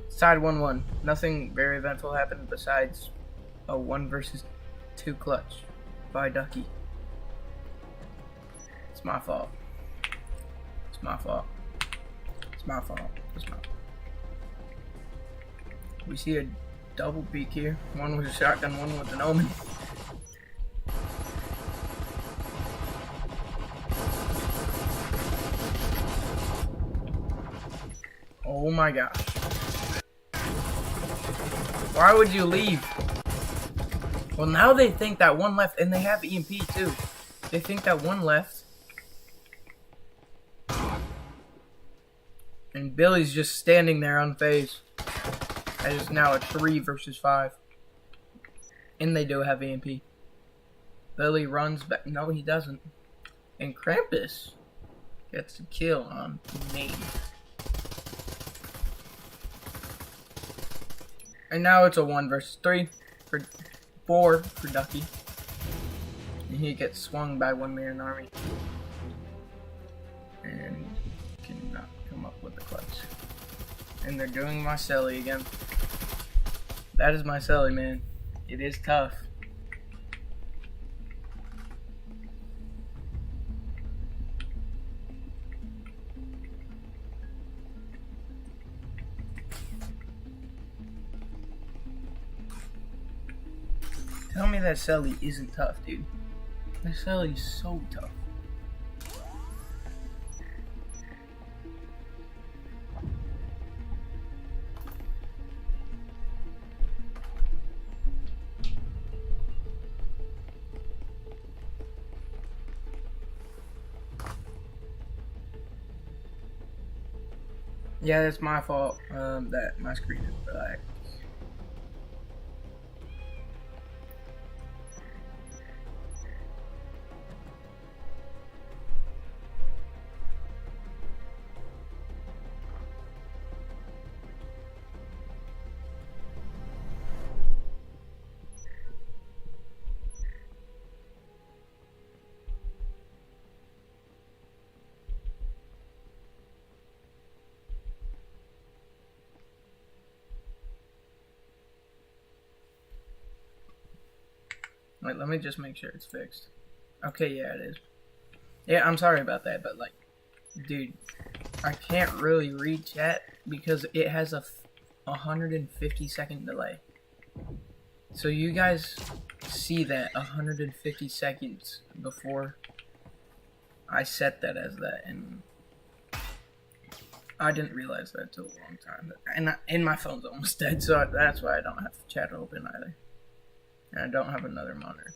Side 1-1. Nothing very eventful happened besides a 1 versus 2 clutch by Ducky. It's my fault. It's my fault. It's my fault. It's my fault. We see a double peek here. One with a shotgun, one with an omen. Oh my gosh. Why would you leave? Well, now they think that one left, and they have EMP too. They think that one left. And Billy's just standing there unfazed. That is now a 3 versus 5. And they do have EMP. Billy runs back. No, he doesn't. And Krampus gets a kill on me. And now it's a 1 versus 3 for 4 for Ducky. And he gets swung by one-man army. And cannot come up with the clutch. And they're doing my celly again. That is my celly, man. It is tough. Tell me that celly isn't tough, dude. That celly is so tough. Yeah, that's my fault. That my screen is black. Wait, let me just make sure it's fixed. Okay, yeah, it is. Yeah, I'm sorry about that, but like, dude, I can't really read chat because it has a 150-second delay. So you guys see that 150 seconds before I set that as that, and I didn't realize that until a long time. And my phone's almost dead, so that's why I don't have chat open either. And I don't have another monitor.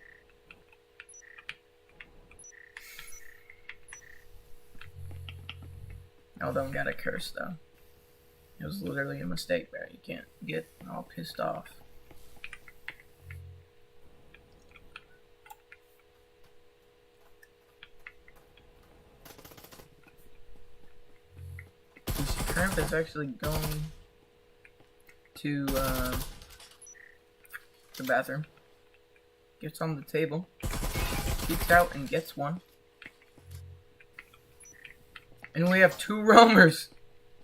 Although I got a curse though. It was literally a mistake there. You can't get all pissed off. Shrimp is actually going to the bathroom. Gets on the table. Peeks out and gets one. And we have 2 roamers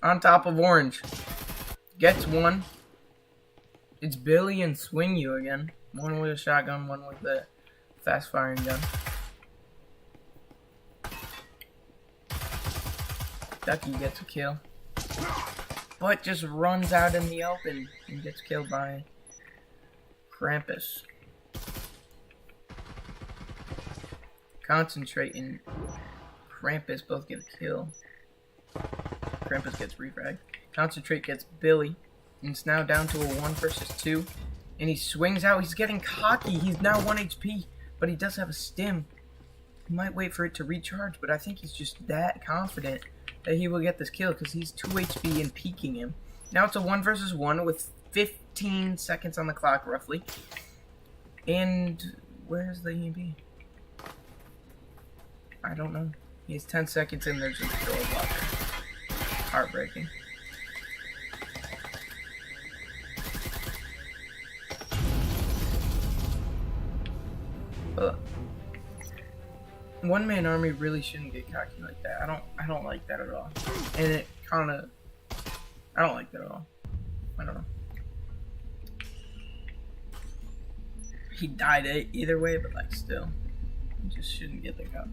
on top of orange. Gets one. It's Billy and Swing You again. One with a shotgun, one with the fast firing gun. Ducky gets a kill. But just runs out in the open and gets killed by Krampus. Concentrate and Krampus both get a kill. Krampus gets refragged. Concentrate gets Billy. And it's now down to a 1 versus 2. And he swings out. He's getting cocky. He's now 1 HP. But he does have a stim. He might wait for it to recharge. But I think he's just that confident that he will get this kill. Because he's 2 HP and peeking him. Now it's a 1 versus 1 with 15 seconds on the clock roughly. And where's the EMP? I don't know. He has 10 seconds and there's a door blocker. Heartbreaking. One-man army really shouldn't get cocky like that. I don't like that at all. And it kinda, I don't like that at all. I don't know. He died either way, but like still. You just shouldn't get the cocky.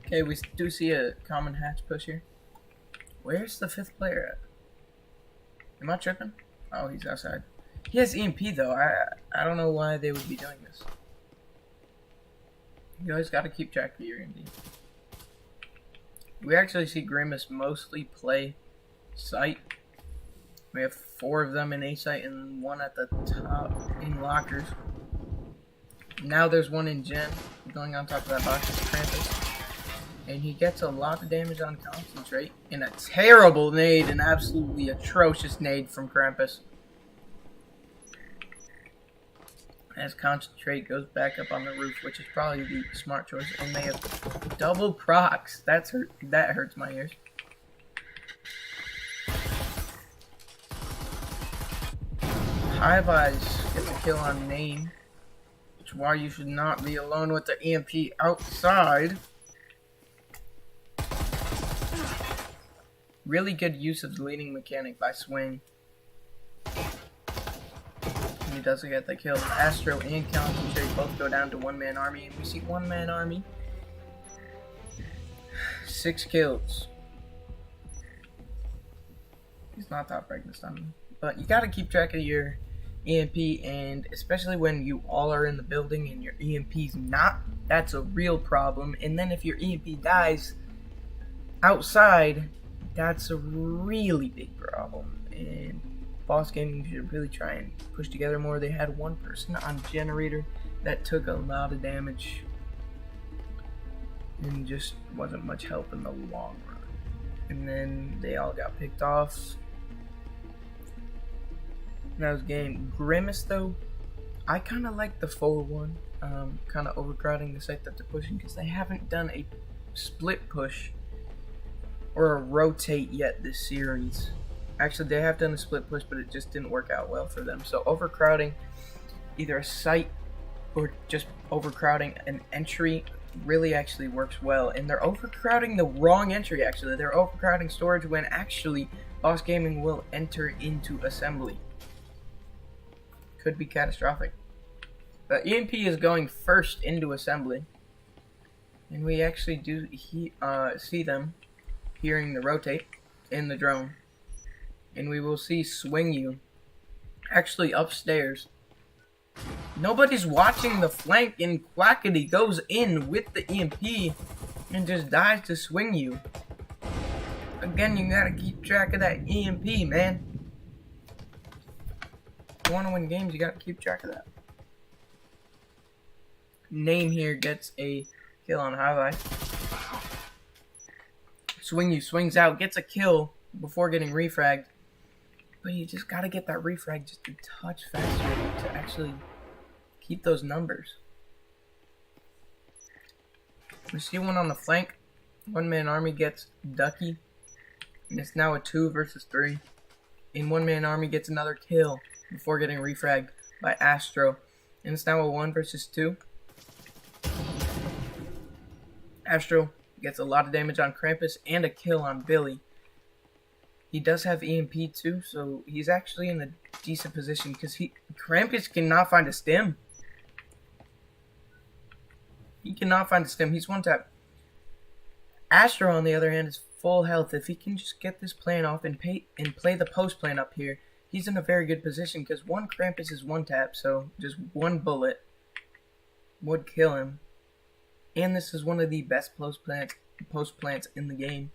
Okay, we do see a common hatch push here. Where's the 5th player at? Am I tripping? Oh, he's outside. He has EMP though. I don't know why they would be doing this. You always gotta keep track of your EMP. We actually see Grimace mostly play site. We have 4 of them in A site and 1 at the top in lockers. Now there's 1 in gen going on top of that box. It's Krampus. And he gets a lot of damage on Concentrate. And a terrible nade, an absolutely atrocious nade from Krampus. As Concentrate goes back up on the roof, which is probably the smart choice. And they have double procs. That hurts my ears. Hive Eyes gets a kill on Name. Which is why you should not be alone with the EMP outside. Really good use of the leading mechanic by Swing. He doesn't get the kill. Astro and Concentrate both go down to 1-man army, and we see 1-man army. 6 kills. He's not top breaking this time. But you gotta keep track of your EMP, and especially when you all are in the building and your EMP's not, that's a real problem. And then if your EMP dies outside, that's a really big problem. And BoSS Gaming should really try and push together more. They had one person on generator that took a lot of damage and just wasn't much help in the long run. And then they all got picked off. That was game. Grimace, though, I kind of like the 4-1, kind of overcrowding the site that they're pushing, because they haven't done a split push or a rotate yet this series. Actually, they have done a split push, but it just didn't work out well for them. So overcrowding either a site or just overcrowding an entry really actually works well. And they're overcrowding the wrong entry, actually. They're overcrowding storage when actually BoSS Gaming will enter into assembly. Could be catastrophic. But EMP is going first into assembly. And we actually do see them hearing the rotate in the drone. And we will see Swing You actually upstairs. Nobody's watching the flank, and Quackity goes in with the EMP and just dies to Swing You. Again, you gotta keep track of that EMP, man. If you wanna win games, you gotta keep track of that. Name here gets a kill on Highlight. Swing You swings out, gets a kill before getting refragged. But you just gotta get that refrag just a touch faster to actually keep those numbers. We see one on the flank. One-man army gets Ducky. And it's now a 2 versus 3. And one-man army gets another kill before getting refragged by Astro. And it's now a 1 versus 2. Astro gets a lot of damage on Krampus and a kill on Billy. He does have EMP too, so he's actually in a decent position because Krampus cannot find a stim. He cannot find a stim. He's one tap. Astro, on the other hand, is full health. If he can just get this plan off and play the post plan up here, he's in a very good position because one Krampus is one tap, so just one bullet would kill him. And this is one of the best post plants in the game.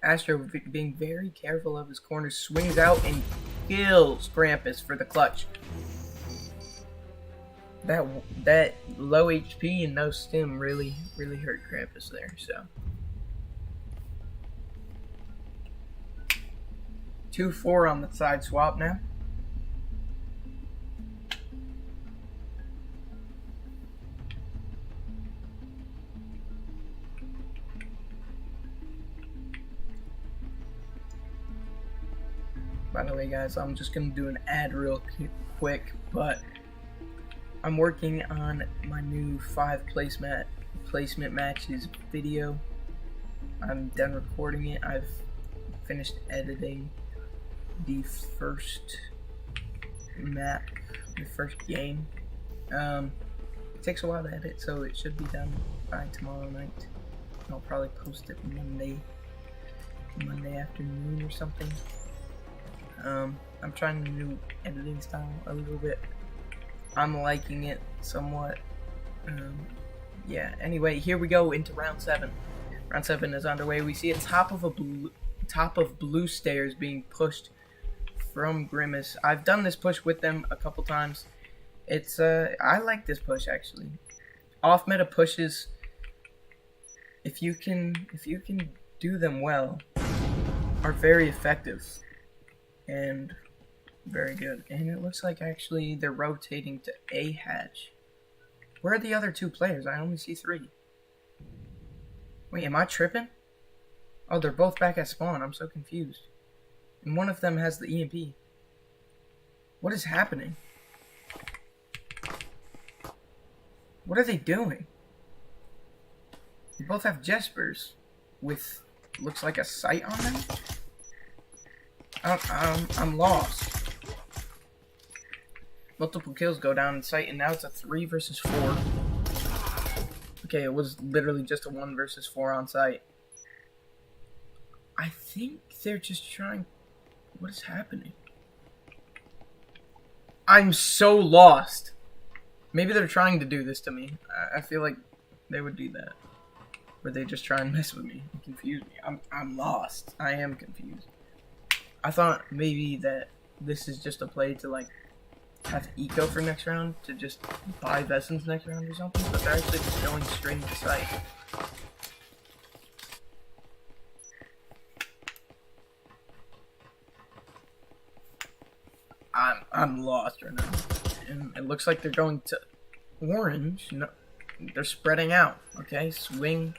Astro, being very careful of his corners, swings out and kills Krampus for the clutch. That low HP and no stim really hurt Krampus there. So 2-4 on the side swap now. By the way, guys, I'm just going to do an ad real quick, but I'm working on my new 5 placement matches video. I'm done recording it. I've finished editing the first map, the first game. It takes a while to edit, so it should be done by tomorrow night. I'll probably post it Monday afternoon or something. I'm trying a new editing style a little bit. I'm liking it somewhat. Yeah, anyway, here we go into round 7. Round 7 is underway. We see a top of blue stairs being pushed from Grimace. I've done this push with them a couple times. It's I like this push actually. Off meta pushes, if you can do them well, are very effective and very good. And it looks like actually they're rotating to A hatch. Where are the other 2 players? I only see 3. Wait, am I tripping? Oh, they're both back at spawn. I'm so confused. And one of them has the EMP. What is happening? What are they doing? They both have Jespers with looks like a sight on them. I'm lost. Multiple kills go down in sight, and now it's a 3 versus 4. Okay, it was literally just a 1 versus 4 on site. I think they're just trying... What is happening? I'm so lost. Maybe they're trying to do this to me. I feel like they would do that. Or they just try and mess with me and confuse me. I'm lost. I am confused. I thought maybe that this is just a play to like have eco for next round, to just buy Vessens next round or something, but they're actually just going straight into sight. I'm lost right now. And it looks like they're going to orange. No, they're spreading out. Okay, Swing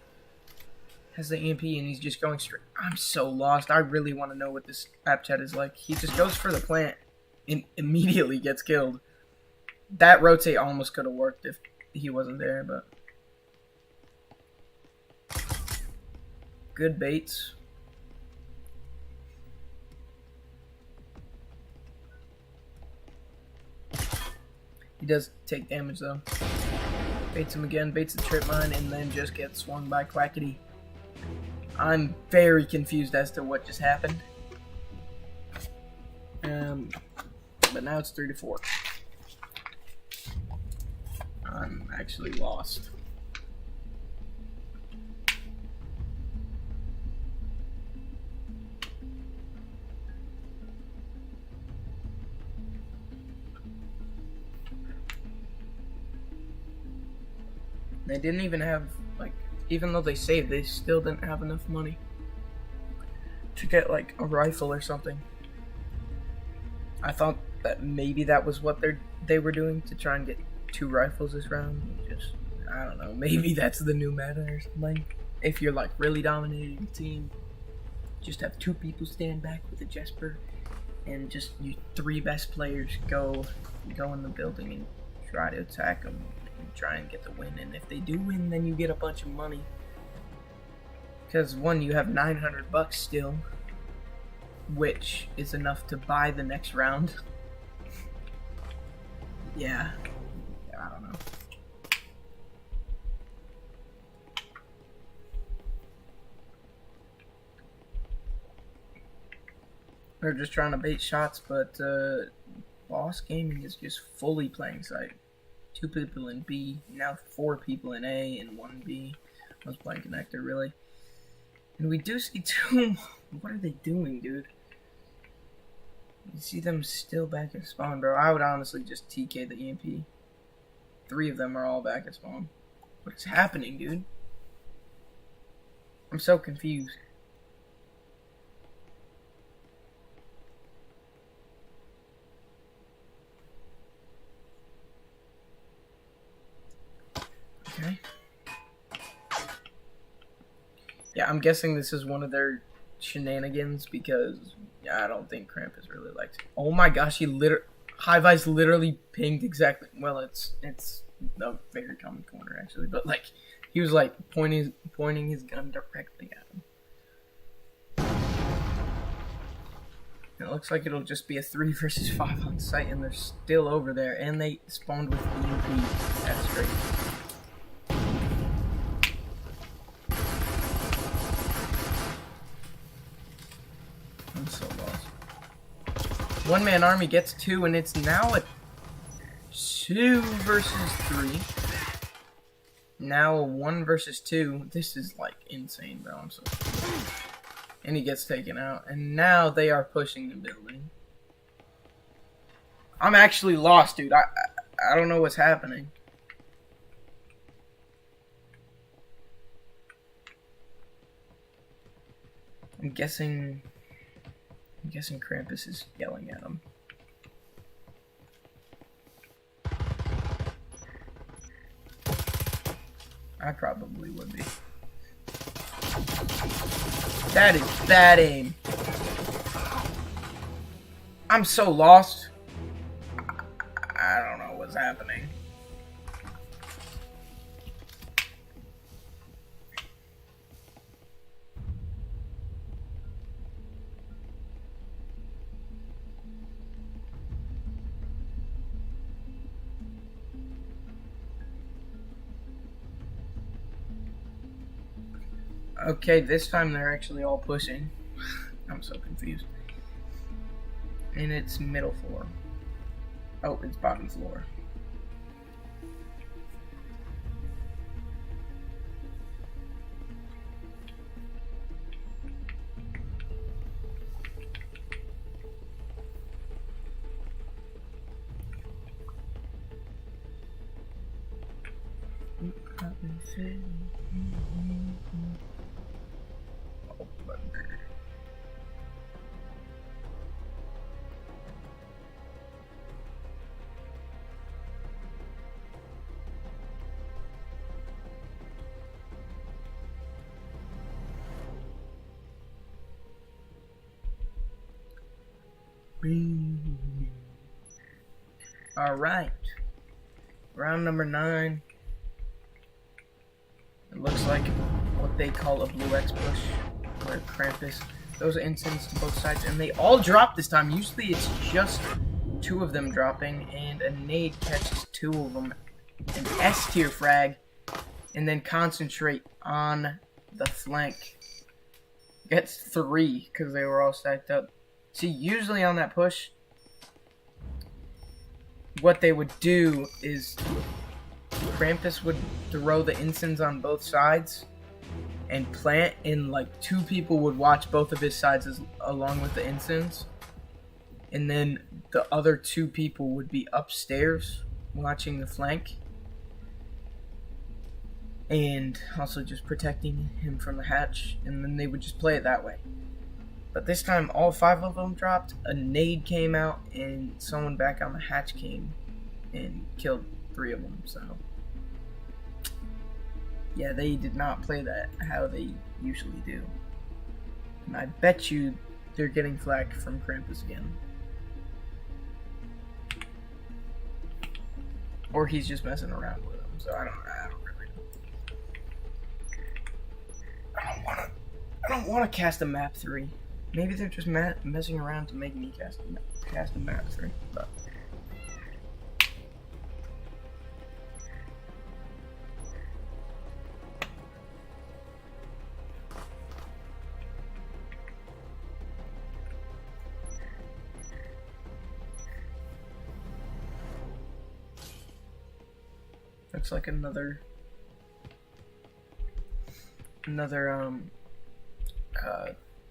has the EMP and he's just going straight. I'm so lost. I really want to know what this app chat is like. He just goes for the plant and immediately gets killed. That rotate almost could have worked if he wasn't there, but good baits. He does take damage though. Baits him again, baits the trip mine, and then just gets swung by Quackity. I'm very confused as to what just happened. But now it's 3-4. I'm actually lost. They didn't even have, like, even though they saved, they still didn't have enough money to get, like, a rifle or something. I thought that maybe that was what they were doing, to try and get 2 rifles this round. Just, I don't know, maybe that's the new meta or something. If you're, like, really dominating the team, just have 2 people stand back with a Jesper, and just you 3 best players go in the building and try to attack them. Try and get the win, and if they do win, then you get a bunch of money. Because one, you have $900 still, which is enough to buy the next round. Yeah, I don't know. They're just trying to bait shots, but BoSS Gaming is just fully playing site. 2 people in B, now 4 people in A and 1 B. I was playing connector, really. And we do see 2. What are they doing, dude? You see them still back at spawn, bro. I would honestly just TK the EMP. 3 of them are all back at spawn. What's happening, dude? I'm so confused. Okay. Yeah, I'm guessing this is one of their shenanigans because I don't think Krampus really likes it. Oh my gosh, High-Vice literally pinged exactly. Well, it's a very common corner actually, but like he was like pointing his gun directly at him. And it looks like it'll just be a 3 versus 5 on site, and they're still over there, and they spawned with EMP. That's great. I'm so lost. 1-man army gets 2, and it's now a 2 versus 3. Now a 1 versus 2. This is like insane, bro. I'm so confused. And he gets taken out, and now they are pushing the building. I'm actually lost, dude. I don't know what's happening. I'm guessing Krampus is yelling at him. I probably would be. That is bad aim. I'm so lost. I don't know what's happening. Okay, this time they're actually all pushing. I'm so confused. And it's middle floor. Oh, it's bottom floor. Alright. Round number 9. It looks like what they call a blue X push, or Krampus. Those are incidents to both sides, and they all drop this time. Usually it's just 2 of them dropping, and a nade catches 2 of them. An S tier frag, and then concentrate on the flank. Gets 3, because they were all stacked up. See, usually on that push, what they would do is Krampus would throw the incense on both sides and plant, and like 2 people would watch both of his sides along with the incense, and then the other 2 people would be upstairs watching the flank and also just protecting him from the hatch, and then they would just play it that way. But this time all 5 of them dropped, a nade came out, and someone back on the hatch came and killed 3 of them. So yeah, they did not play that how they usually do. And I bet you they're getting flack from Krampus again. Or he's just messing around with them, so I don't really know. I don't wanna cast a map 3. Maybe they're just messing around to make me cast a map 3, but looks like another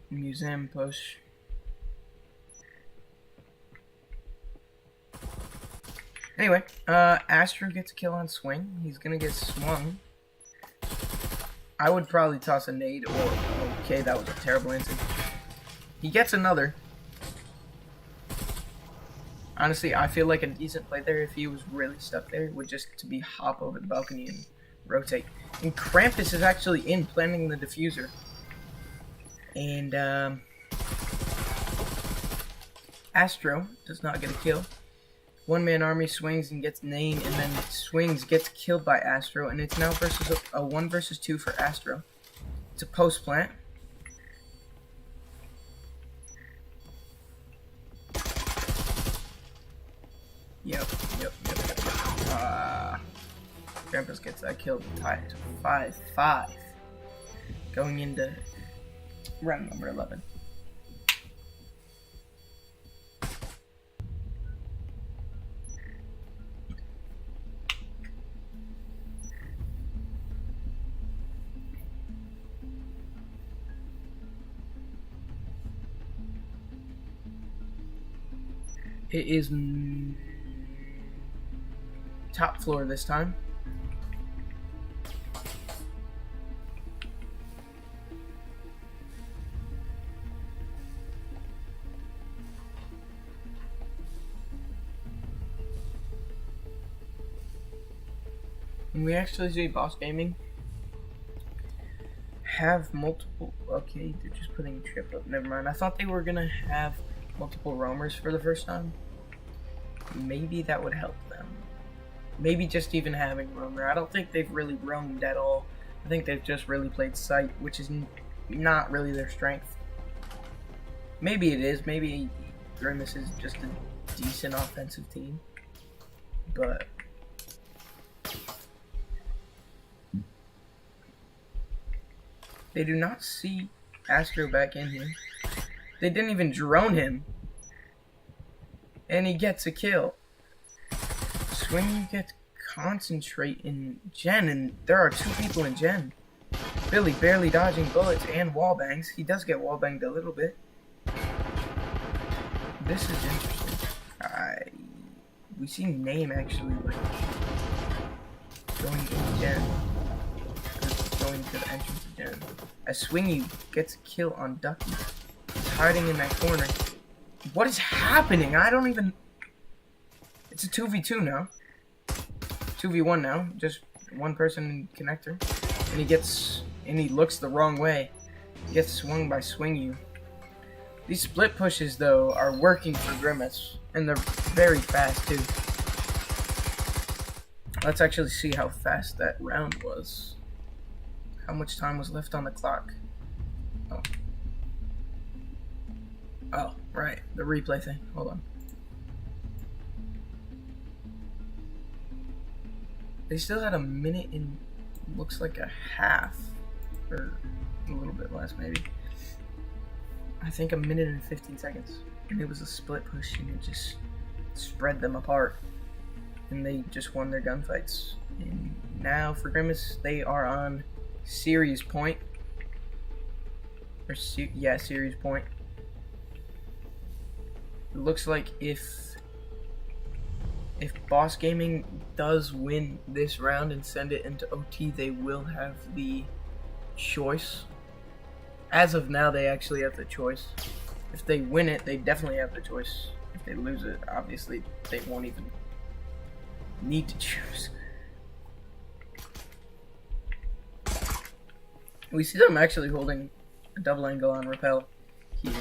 museum push. Anyway, Astro gets a kill on swing. He's gonna get swung. I would probably toss a nade, or okay, that was a terrible answer. He gets another. Honestly, I feel like a decent play there if he was really stuck there would just to be hop over the balcony and rotate. And Krampus is actually in planting the diffuser. And Astro does not get a kill. 1-man army swings and gets nade, and then swings, gets killed by Astro, and it's now versus a 1 versus 2 for Astro. It's a post plant. Yep. Krampus gets that kill to tie it to 5-5. Going into round number 11. It is top floor this time. And we actually see BoSS Gaming have multiple. Okay, they're just putting trip up. Never mind. I thought they were gonna have multiple roamers for the first time. Maybe that would help them. Maybe just even having roamer. I don't think they've really roamed at all. I think they've just really played site, which is not really their strength. Maybe it is. Maybe Grimace is just a decent offensive team. But they do not see Astro back in here. They didn't even drone him. And he gets a kill. Swing gets concentrate in Gen, and there are 2 people in Gen. Billy barely dodging bullets and wallbangs. He does get wallbanged a little bit. This is interesting. We see Name actually like going in Gen. Going to the entrance of Gen. As Swingy gets a kill on Ducky. He's hiding in that corner. What is happening? I don't even... It's a 2v2 now. 2v1 now. Just one person in connector. And he looks the wrong way. He gets swung by Swingy. These split pushes, though, are working for Grimace. And they're very fast, too. Let's actually see how fast that round was. How much time was left on the clock? Oh. Oh, right. The replay thing. Hold on. They still had a minute and looks like a half. Or a little bit less, maybe. I think a minute and 15 seconds. And it was a split push and it just spread them apart. And they just won their gunfights. And now for Grimace, they are on series point. Or series point. It looks like if Boss Gaming does win this round and send it into OT, they will have the choice. As of now, they actually have the choice. If they win it, they definitely have the choice. If they lose it, obviously, they won't even need to choose. We see them actually holding a double angle on Repel here.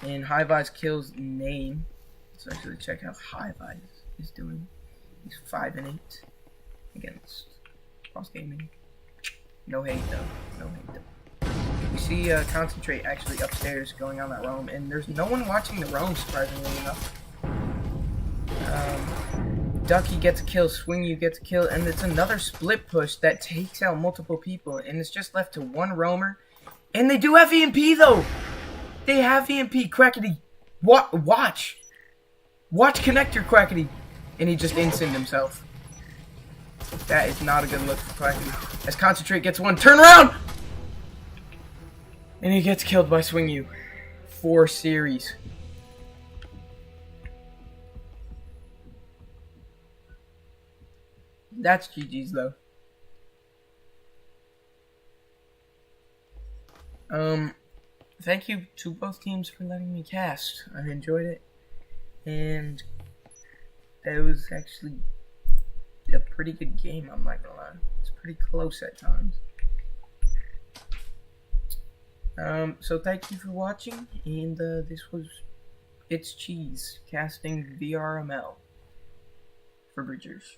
And High-Vise kills Name. Let's actually check how High-Vise is doing. He's 5 and 8 against Boss Gaming. No hate though. No hate though. We see Concentrate actually upstairs going on that roam, and there's no one watching the roam, surprisingly enough. Ducky gets a kill, Swingy gets a kill, and it's another split push that takes out multiple people, and it's just left to one roamer. And they do have EMP though! They have EMP, Quackity. Watch! Watch connector, Quackity! And he just incendied himself. That is not a good look for Quackity. As Concentrate gets one, turn around! And he gets killed by Swing You. 4 series. That's GG's though. Thank you to both teams for letting me cast. I enjoyed it. And that was actually a pretty good game, I'm not gonna lie. It's pretty close at times. So thank you for watching, and this was It's Cheese casting VRML for Bridgers.